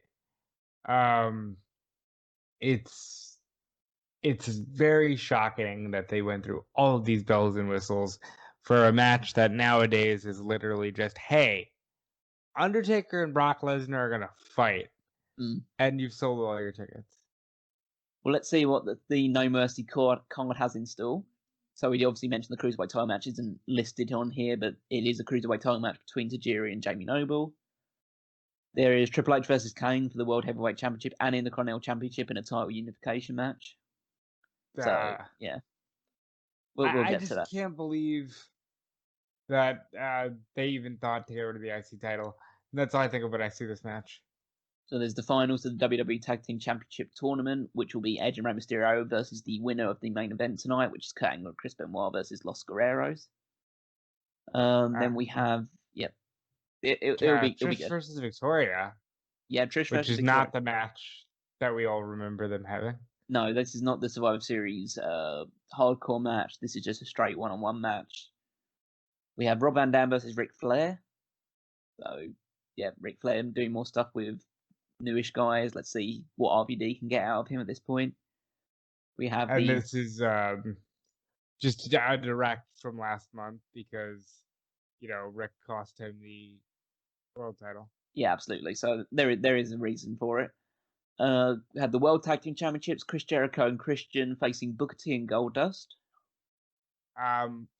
It's very shocking that they went through all of these bells and whistles for a match that nowadays is literally just, hey, Undertaker and Brock Lesnar are gonna fight. And you've sold all your tickets. Well, let's see what the No Mercy card has in store. So we obviously mentioned the Cruiserweight title match isn't listed on here, but it is a Cruiserweight title match between Tajiri and Jamie Noble. There is Triple H versus Kane for the World Heavyweight Championship and in the Continental Championship in a title unification match. So, yeah. We'll get to that. I just can't believe that they even thought to get rid of the IC title. And that's all I think of when I see this match. So there's the finals of the WWE Tag Team Championship Tournament, which will be Edge and Rey Mysterio versus the winner of the main event tonight, which is Kurt Angle and Chris Benoit versus Los Guerreros. Then we have, it'll be Trish good. versus Victoria. Yeah, Trish versus Victoria. Which is not the match that we all remember them having. No, this is not the Survivor Series hardcore match. This is just a straight one-on-one match. We have Rob Van Dam versus Ric Flair. So, yeah, Ric Flair doing more stuff with newish guys. Let's see what RVD can get out of him at this point. We have this is just direct from last month because, Rick cost him the world title. Yeah, absolutely. So there is a reason for it. We had the World Tag Team Championships, Chris Jericho and Christian facing Booker T and Goldust.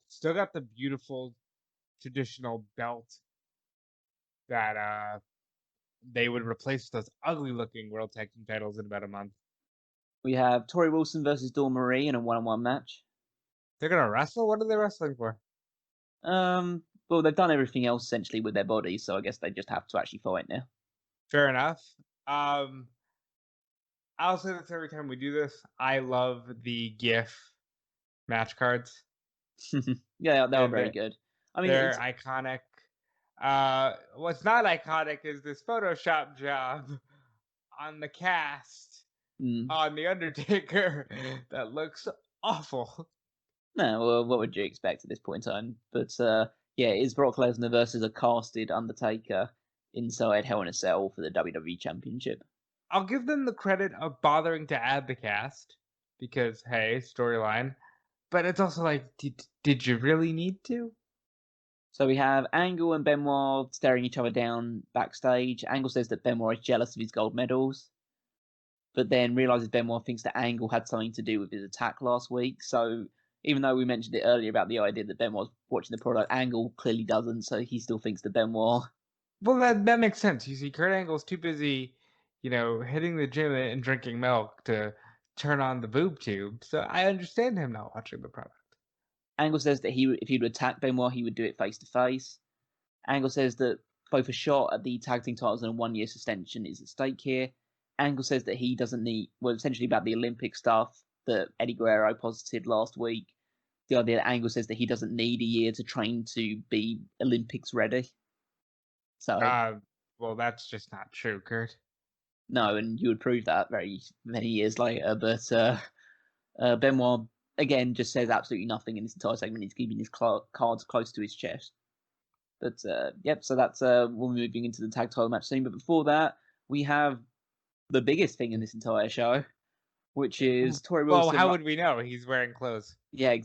Still got the beautiful traditional belt that they would replace those ugly-looking World Tag Team titles in about a month. We have Torrie Wilson versus Dawn Marie in a one-on-one match. They're gonna wrestle? What are they wrestling for? Well, they've done everything else essentially with their bodies, so I guess they just have to actually fight now. Fair enough. I'll say this every time we do this. I love the GIF match cards. Yeah, they were very good. I mean, they're iconic. What's not iconic is this Photoshop job on the cast on the Undertaker that looks awful. No, well, what would you expect at this point in time? But yeah, it's Brock Lesnar versus a casted Undertaker inside Hell in a Cell for the WWE Championship. I'll give them the credit of bothering to add the cast because, hey, storyline. But it's also like, did you really need to? So we have Angle and Benoit staring each other down backstage. Angle says that Benoit is jealous of his gold medals, but then realizes Benoit thinks that Angle had something to do with his attack last week. So even though we mentioned it earlier about the idea that Benoit's watching the product, Angle clearly doesn't, so he still thinks that Benoit... Well, that makes sense. You see, Kurt Angle's too busy, hitting the gym and drinking milk to turn on the boob tube. So I understand him not watching the product. Angle says that if he would attack Benoit, he would do it face to face. Angle says that both a shot at the tag team titles and a 1-year suspension is at stake here. Angle says that he doesn't need, well, essentially about the Olympic stuff that Eddie Guerrero posited last week. The idea that Angle says that he doesn't need a year to train to be Olympics ready. So, well, that's just not true, Kurt. no, and you would prove that very many years later. But Benoit, again, just says absolutely nothing in this entire segment. He's keeping his cards close to his chest. But, yep, so that's we're moving into the tag title match scene. But before that, we have the biggest thing in this entire show, which is Torrie Wilson. Well, how would we know? He's wearing clothes. Yeah.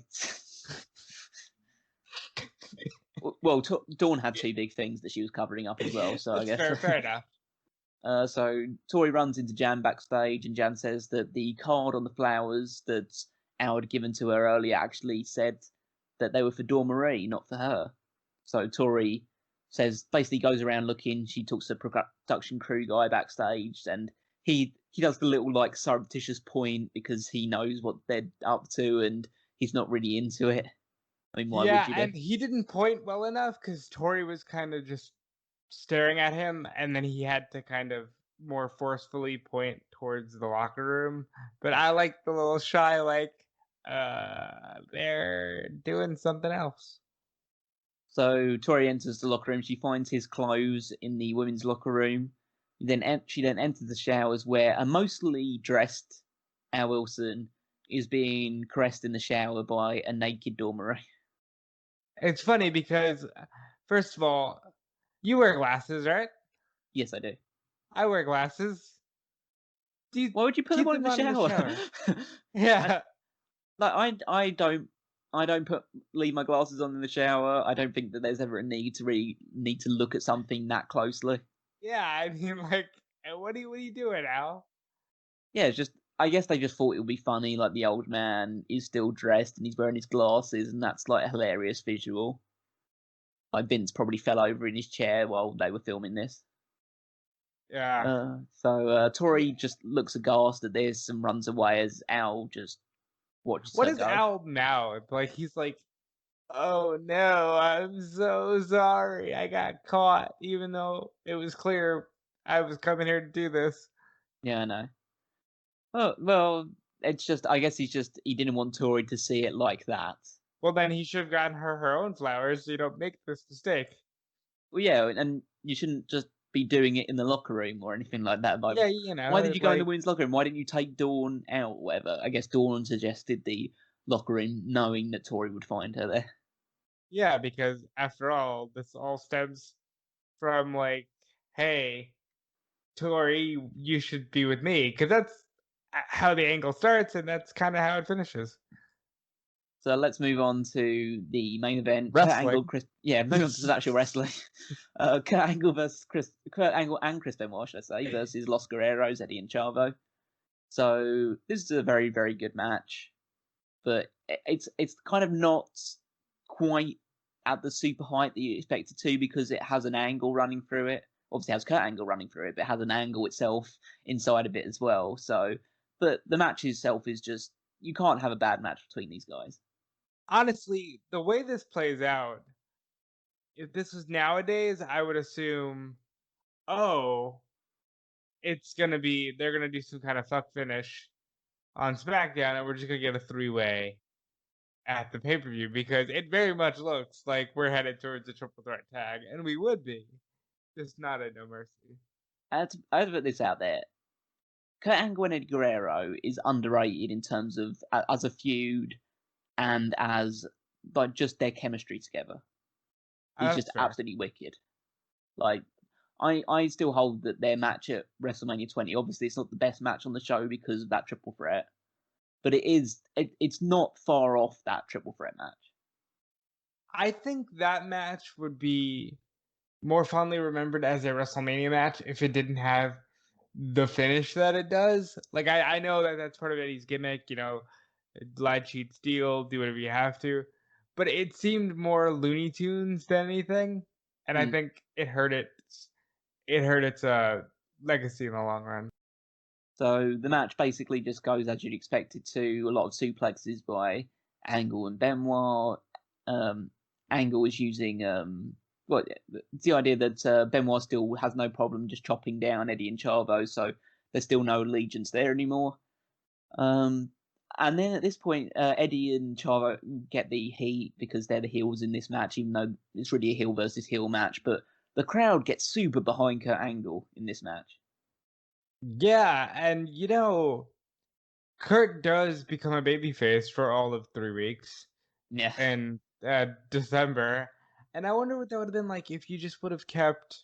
Well, Dawn had two big things that she was covering up as well, so That's I guess. fair enough. So Torrie runs into Jan backstage, and Jan says that the card on the flowers that Al had given to her earlier actually said that they were for Dawn Marie, not for her. So Torrie basically goes around looking. She talks to the production crew guy backstage, and he does the little like surreptitious point because he knows what they're up to, and he's not really into it. I mean, why would you be? And he didn't point well enough because Torrie was kind of just staring at him, and then he had to kind of more forcefully point towards the locker room. But I like the little shy, like they're doing something else. So Torrie enters the locker room. She finds his clothes in the women's locker room. She then enters the showers where a mostly dressed Al Wilson is being caressed in the shower by a naked Dawn Marie. It's funny because, first of all, you wear glasses, right? Yes, I do. I wear glasses. Why would you put them on in the shower? Yeah. I don't leave my glasses on in the shower. I don't think that there's ever a need to look at something that closely. Yeah, I mean, like, what are you doing, Al? Yeah, it's just, I guess they just thought it would be funny, like the old man is still dressed and he's wearing his glasses, and that's like a hilarious visual. Like Vince probably fell over in his chair while they were filming this. Yeah. So Torrie just looks aghast at this and runs away as Al just watches her go. What is Al now? Like, he's like, oh no, I'm so sorry. I got caught, even though it was clear I was coming here to do this. Yeah, I know. Oh, well, it's just, I guess he didn't want Torrie to see it like that. Well, then he should have gotten her own flowers so you don't make this mistake. Well, yeah, and you shouldn't just be doing it in the locker room or anything like that. Like, yeah, you know. Why did you go in the women's locker room? Why didn't you take Dawn out or whatever? I guess Dawn suggested the locker room knowing that Torrie would find her there. Yeah, because after all, this all stems from like, hey, Torrie, you should be with me, because that's how the angle starts, and that's kind of how it finishes. So let's move on to the main event. Wrestling. Move on to the actual wrestling. Kurt Angle and Chris Benoit, should I say, versus Los Guerreros, Eddie and Chavo. So this is a very, very good match, but it's kind of not quite at the super height that you expect it to, because it has an angle running through it. Obviously, it has Kurt Angle running through it, but it has an angle itself inside of it as well. So, but the match itself is just, you can't have a bad match between these guys. Honestly, the way this plays out, if this was nowadays, I would assume, oh, they're gonna do some kind of fuck finish on SmackDown, and we're just gonna get a 3-way at the pay-per-view, because it very much looks like we're headed towards a triple threat tag, and we would be. Just not at No Mercy. I have to put this out there. Kurt Angle and Eddie Guerrero is underrated in terms of as a feud and as like just their chemistry together. It's just absolutely wicked. Like, I still hold that their match at WrestleMania 20, obviously it's not the best match on the show because of that triple threat, but it's not far off that triple threat match. I think that match would be more fondly remembered as a WrestleMania match if it didn't have the finish that it does. Like, I know that that's part of Eddie's gimmick, you know, lie, cheat, steal, do whatever you have to, but it seemed more Looney Tunes than anything, and I think it hurt its legacy in the long run. So the match basically just goes as you'd expect it to. A lot of suplexes by Angle and Benoit. Angle is using well, it's the idea that Benoit still has no problem just chopping down Eddie and Chavo, so there's still no allegiance there anymore. And then at this point, Eddie and Chavo get the heat because they're the heels in this match, even though it's really a heel versus heel match. But the crowd gets super behind Kurt Angle in this match. Yeah, and Kurt does become a babyface for all of 3 weeks Yeah, in December, and I wonder what that would have been like if you just would have kept,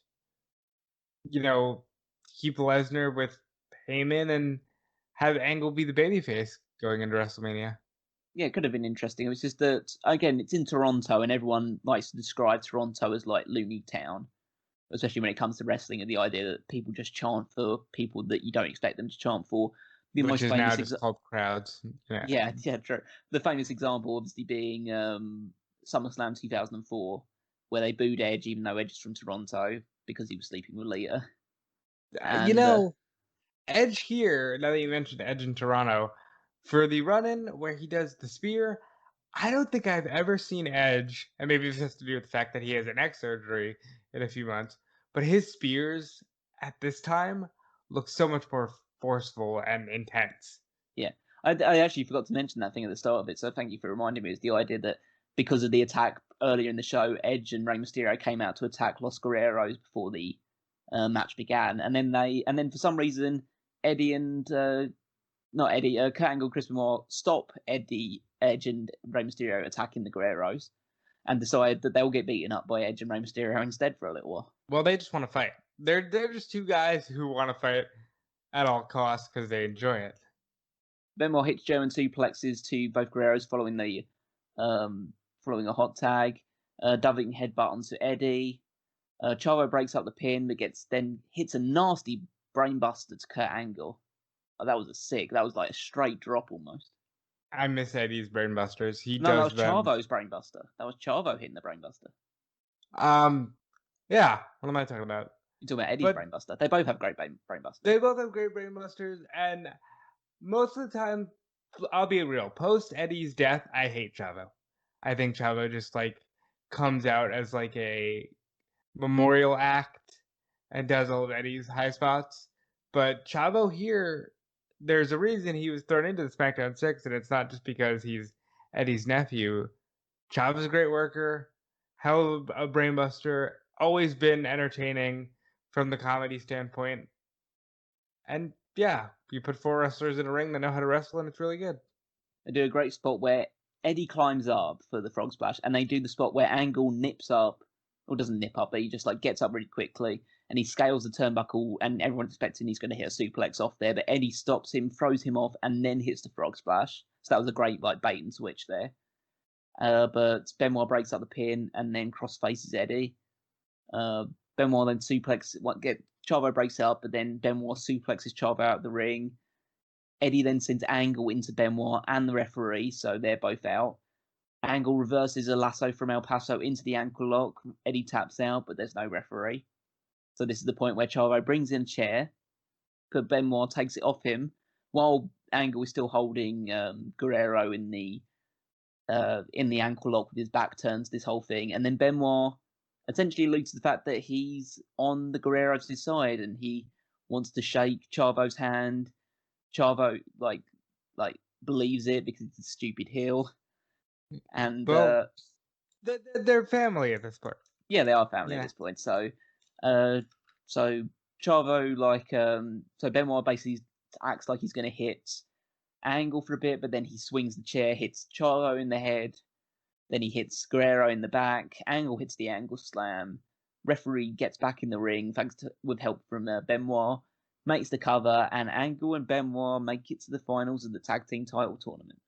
you know, keep Lesnar with Heyman and have Angle be the babyface going into WrestleMania. yeah, it could have been interesting. It was just that again, it's in Toronto, and everyone likes to describe Toronto as like Looney Town, especially when it comes to wrestling. And the idea that people just chant for people that you don't expect them to chant for. The Which most is now famous, just called crowds. Yeah. yeah, true. The famous example, obviously, being SummerSlam 2004, where they booed Edge, even though Edge is from Toronto, because he was sleeping with Lita. You And know, Edge here, now that you mentioned Edge in Toronto, for the run-in where he does the spear, I don't think I've ever seen Edge, and maybe this has to do with the fact that he has a neck surgery in a few months, but his spears at this time look so much more forceful and intense. yeah, I actually forgot to mention that thing at the start of it, so thank you for reminding me. Is the idea that because of the attack earlier in the show, Edge and Rey Mysterio came out to attack Los Guerreros before the match began, and then for some reason Eddie and not Eddie, Kurt Angle, Chris Benoit stop Eddie, Edge, and Rey Mysterio attacking the Guerreros, and decide that they'll get beaten up by Edge and Rey Mysterio instead for a little while. Well, they just want to fight. They're just two guys who want to fight at all costs because they enjoy it. Benoit hits German suplexes to both Guerreros following a hot tag, diving headbutt onto Eddie. Chavo breaks up the pin, but then hits a nasty brainbuster to Kurt Angle. Oh, that was like a straight drop almost. I miss Eddie's brainbusters. He No, that does was them. Chavo's brainbuster. That was Chavo hitting the brainbuster. Yeah. What am I talking about? You're talking about Eddie's But brainbuster. They both have great brainbusters. they both have great brainbusters, and most of the time, I'll be real. Post Eddie's death, I hate Chavo. I think Chavo just like comes out as like a memorial act and does all of Eddie's high spots. But Chavo here, there's a reason he was thrown into the SmackDown 6, and it's not just because he's Eddie's nephew. Chavo's a great worker, hell of a brainbuster, always been entertaining from the comedy standpoint. And yeah, you put 4 wrestlers in a ring that know how to wrestle, and it's really good. They do a great spot where Eddie climbs up for the frog splash, and they do the spot where Angle nips up, or doesn't nip up, but he just like gets up really quickly, and he scales the turnbuckle, and everyone's expecting he's going to hit a suplex off there, but Eddie stops him, throws him off, and then hits the frog splash. So that was a great like bait and switch there. But Benoit breaks up the pin and then cross faces Eddie. Benoit then Chavo breaks up, but then Benoit suplexes Chavo out of the ring. Eddie then sends Angle into Benoit and the referee, so they're both out. Angle reverses a lasso from El Paso into the ankle lock. Eddie taps out, but there's no referee. So this is the point where Chavo brings in a chair, but Benoit takes it off him while Angle is still holding Guerrero in the ankle lock with his back turned to this whole thing. And then Benoit essentially alludes to the fact that he's on the Guerreros' side and he wants to shake Chavo's hand. Chavo like believes it because it's a stupid heel. And Well, they're family at this point. yeah, they are family at this point. So Chavo so Benoit basically acts like he's going to hit Angle for a bit, but then he swings the chair, hits Chavo in the head, then he hits Guerrero in the back. Angle hits the angle slam. Referee gets back in the ring with help from Benoit, makes the cover, and Angle and Benoit make it to the finals of the tag team title tournament.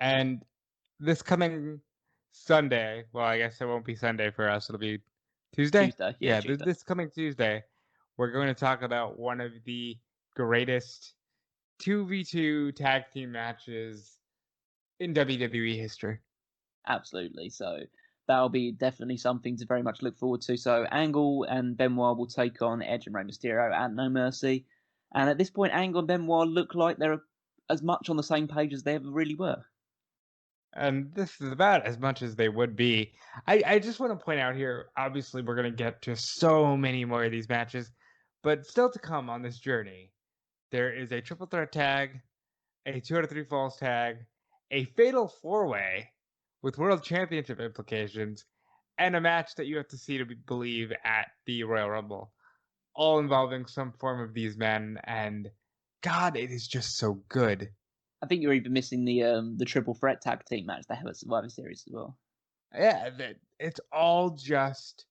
And this coming Sunday, well, I guess it won't be Sunday for us. It'll be Tuesday. Yeah, Tuesday. This coming Tuesday, we're going to talk about one of the greatest 2v2 tag team matches in WWE history. Absolutely. So that'll be definitely something to very much look forward to. So Angle and Benoit will take on Edge and Rey Mysterio at No Mercy. And at this point, Angle and Benoit look like they're as much on the same page as they ever really were. And this is about as much as they would be. I just want to point out here, obviously, we're going to get to so many more of these matches, but still to come on this journey, there is a triple threat tag, a 2 out of 3 falls tag, a fatal 4-way with world championship implications, and a match that you have to see to believe at the Royal Rumble, all involving some form of these men. And God, it is just so good. I think you're even missing the triple threat tag team match they have at Survivor Series as well. Yeah, it's all just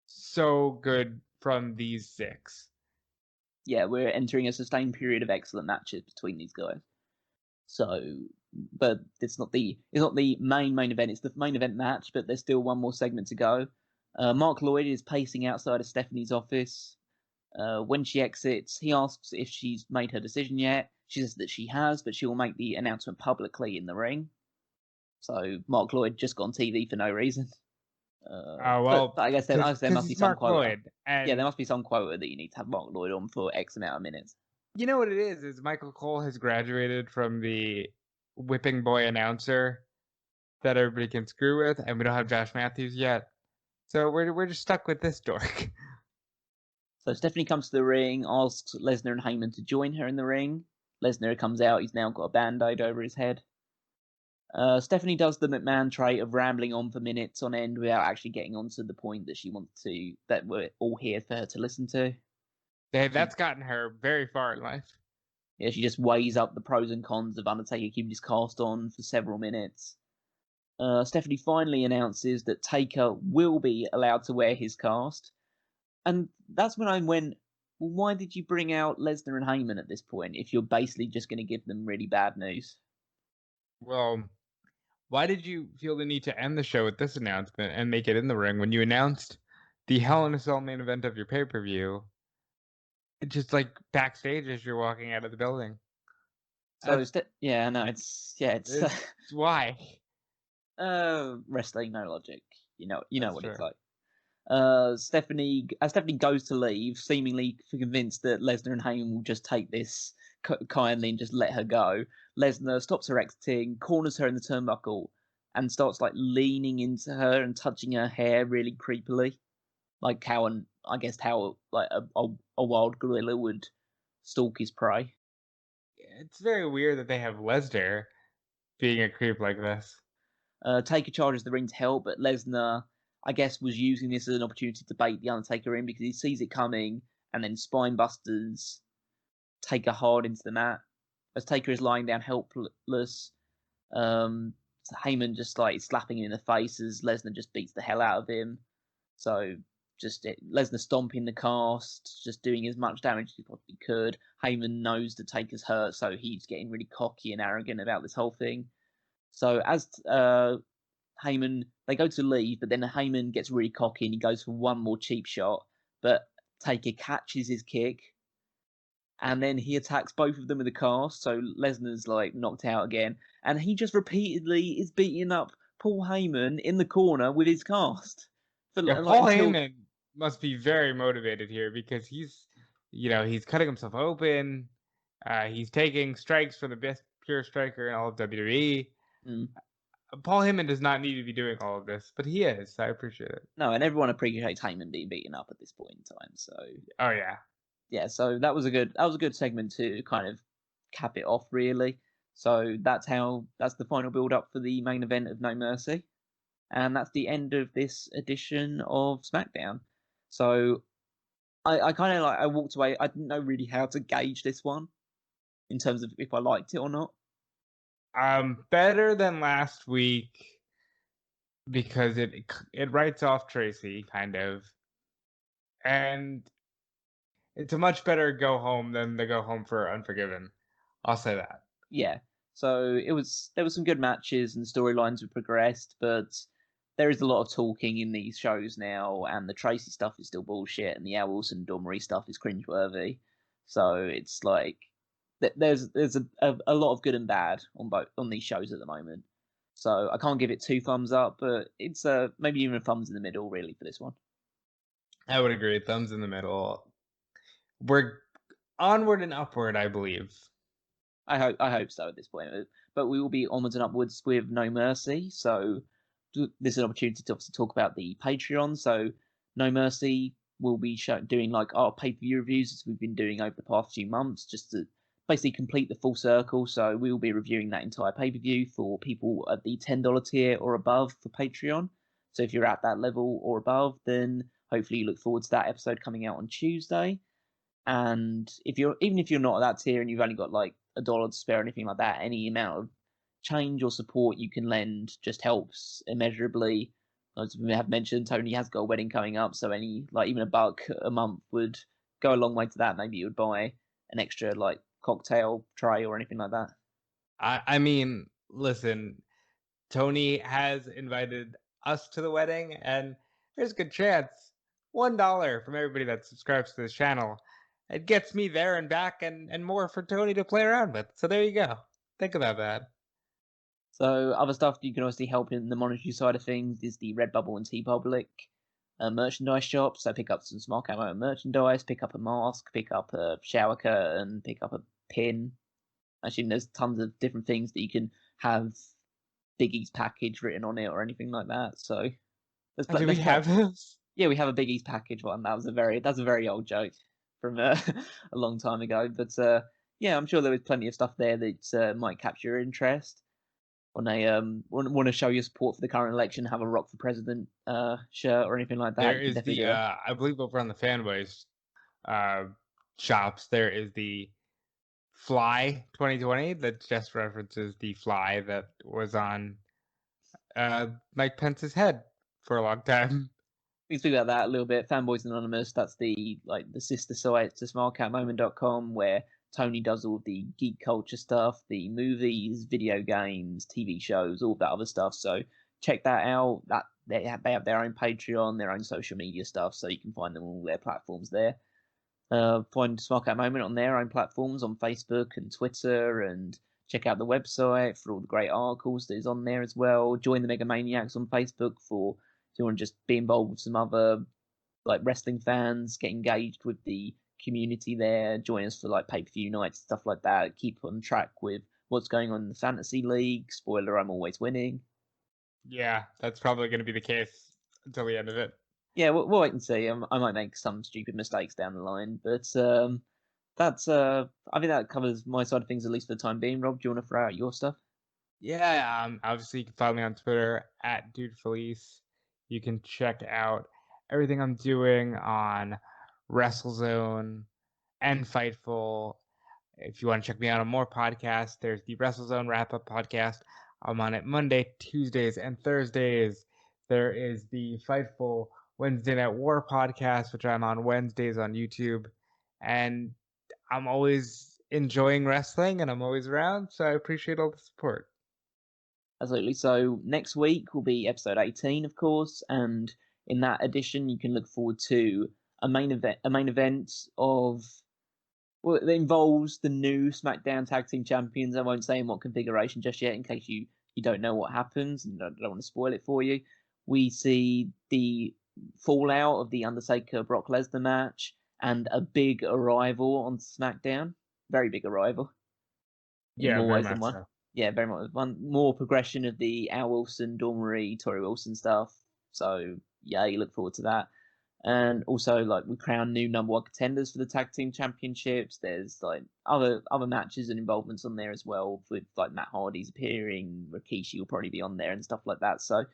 so good from these 6. Yeah, we're entering a sustained period of excellent matches between these guys. So, but it's not the main event. It's the main event match, but there's still one more segment to go. Mark Lloyd is pacing outside of Stephanie's office. When she exits, he asks if she's made her decision yet. She says that she has, but she will make the announcement publicly in the ring. So Mark Lloyd just got on TV for no reason. Well, but I guess there must be some Mark quota. Lloyd, and Yeah, there must be some quota that you need to have Mark Lloyd on for X amount of minutes. you know what it is Michael Cole has graduated from the whipping boy announcer that everybody can screw with, and we don't have Josh Matthews yet. So we're just stuck with this dork. So Stephanie comes to the ring, asks Lesnar and Heyman to join her in the ring. Lesnar comes out, he's now got a band-aid over his head. Stephanie does the McMahon trait of rambling on for minutes on end without actually getting onto the point that she wants to, that we're all here for her to listen to. That's gotten her very far in life. Yeah, she just weighs up the pros and cons of Undertaker keeping his cast on for several minutes. Stephanie finally announces that Taker will be allowed to wear his cast. And that's when I went, well, why did you bring out Lesnar and Heyman at this point if you're basically just going to give them really bad news? Well, why did you feel the need to end the show with this announcement and make it in the ring when you announced the Hell in a Cell main event of your pay-per-view just like backstage as you're walking out of the building? So, yeah, no, it's why? Wrestling, no logic. You know That's what true. it's like. Stephanie goes to leave, seemingly convinced that Lesnar and Heyman will just take this kindly and just let her go. Lesnar stops her exiting, corners her in the turnbuckle, and starts like leaning into her and touching her hair really creepily, like how like a wild gorilla would stalk his prey. It's very weird that they have Lesnar being a creep like this. Taker charges the ring to help, but Lesnar, I guess, was using this as an opportunity to bait the Undertaker in because he sees it coming, and then spinebusters Taker hard into the mat. As Taker is lying down helpless, Heyman just like slapping him in the face as Lesnar just beats the hell out of him. So Lesnar stomping the cast, just doing as much damage as he possibly could. Heyman knows that Taker's hurt, so he's getting really cocky and arrogant about this whole thing. So as Heyman, they go to leave, but then Heyman gets really cocky and he goes for one more cheap shot, but Taker catches his kick, and then he attacks both of them with a cast, so Lesnar's like knocked out again, and he just repeatedly is beating up Paul Heyman in the corner with his cast. Paul Heyman must be very motivated here because he's cutting himself open. He's taking strikes from the best pure striker in all of WWE. Paul Heyman does not need to be doing all of this, but he is. I appreciate it. No, and everyone appreciates Heyman being beaten up at this point in time. So. Oh yeah. Yeah, so that was a good segment to kind of cap it off, really. So that's the final build up for the main event of No Mercy, and that's the end of this edition of SmackDown. So I kind of I walked away. I didn't know really how to gauge this one in terms of if I liked it or not. Better than last week because it writes off Tracy kind of, and it's a much better go home than the go home for Unforgiven. I'll say that. Yeah. So there was some good matches and storylines were progressed, but there is a lot of talking in these shows now, and the Tracy stuff is still bullshit, and the Al Wilson Dawn Marie stuff is cringeworthy. So it's like there's a lot of good and bad on these shows at the moment. So I can't give it 2 thumbs up, but it's maybe even a thumbs in the middle really for this one. I would agree. Thumbs in the middle. We're onward and upward, I believe. I hope so at this point. But we will be onwards and upwards with No Mercy. So this is an opportunity to obviously talk about the Patreon. So No Mercy will be doing like our pay-per-view reviews as we've been doing over the past few months, just to basically complete the full circle. So we will be reviewing that entire pay-per-view for people at the $10 tier or above for Patreon. So if you're at that level or above, then hopefully you look forward to that episode coming out on Tuesday. And even if you're not at that tier and you've only got like $1 to spare or anything like that, any amount of change or support you can lend just helps immeasurably. As we have mentioned, Tony has got a wedding coming up, so any even $1 a month would go a long way to that. Maybe you would buy an extra like cocktail tray or anything like that. I mean, listen, Tony has invited us to the wedding, and there's a good chance $1 from everybody that subscribes to this channel, it gets me there and back, and more for Tony to play around with. So there you go. Think about that. So other stuff you can obviously help in the monetary side of things is the Redbubble and TeePublic merchandise shop. So pick up some Smark Out Moment merchandise, pick up a mask, pick up a shower curtain, pick up a pin. Actually, there's tons of different things that you can have Biggie's package written on it or anything like that. So Do we have those? Yeah, we have a Biggie's package one. That's a very old joke from a long time ago. But yeah, I'm sure there was plenty of stuff there that might capture your interest. When they want to show your support for the current election, have a Rock for President shirt or anything like that. There is the I believe over on the Fanboys shops there is the Fly 2020 that just references the fly that was on Mike Pence's head for a long time. We can speak about that a little bit. Fanboys Anonymous, that's the sister site to smarkoutmoment.com, where Tony does all the geek culture stuff, the movies, video games, TV shows, all that other stuff. So check that out. That they have their own Patreon, their own social media stuff, so you can find them on all their platforms there. Find Smark Out Moment on their own platforms, on Facebook and Twitter, and check out the website for all the great articles that is on there as well. Join the Mega Maniacs on Facebook if you want to just be involved with some other wrestling fans, get engaged with the community there, join us for pay-per-view nights, stuff like that. Keep on track with what's going on in the fantasy league. Spoiler, I'm always winning. Yeah, that's probably going to be the case until the end of it. Yeah, we'll wait and see. I might make some stupid mistakes down the line, but that's I think that covers my side of things, at least for the time being. Rob, do you want to throw out your stuff? Yeah, obviously you can follow me on Twitter at DeFelice. You can check out everything I'm doing on WrestleZone and Fightful. If you want to check me out on more podcasts, there's the WrestleZone Wrap-Up podcast. I'm on it Monday, Tuesdays, and Thursdays. There is the Fightful Wednesday Night War podcast, which I'm on Wednesdays on YouTube. And I'm always enjoying wrestling, and I'm always around, so I appreciate all the support. Absolutely. So next week will be episode 18, of course, and in that edition, you can look forward to a main event of that involves the new SmackDown Tag Team Champions. I won't say in what configuration just yet, in case you don't know what happens and don't want to spoil it for you. We see the fallout of the Undertaker Brock Lesnar match and a big arrival on SmackDown. Very big arrival. Yeah, more ways than one. So. Yeah, very much. One more progression of the Al Wilson, Dawn Marie, Torrie Wilson stuff. So yeah, you look forward to that. And also, we crown new number one contenders for the tag team championships. There's other matches and involvements on there as well, with Matt Hardy's appearing. Rikishi will probably be on there and stuff like that. So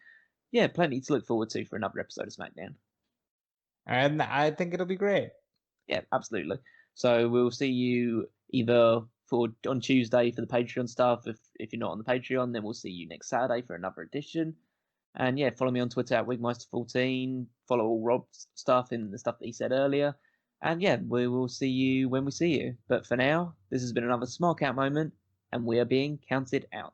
yeah, plenty to look forward to for another episode of SmackDown. And I think it'll be great. Yeah, absolutely. So we'll see you either on Tuesday for the Patreon stuff. If you're not on the Patreon, then we'll see you next Saturday for another edition. And yeah, follow me on Twitter at Wigmeister14. Follow all Rob's stuff and the stuff that he said earlier. And yeah, we will see you when we see you. But for now, this has been another Smark Out Moment, and we are being counted out.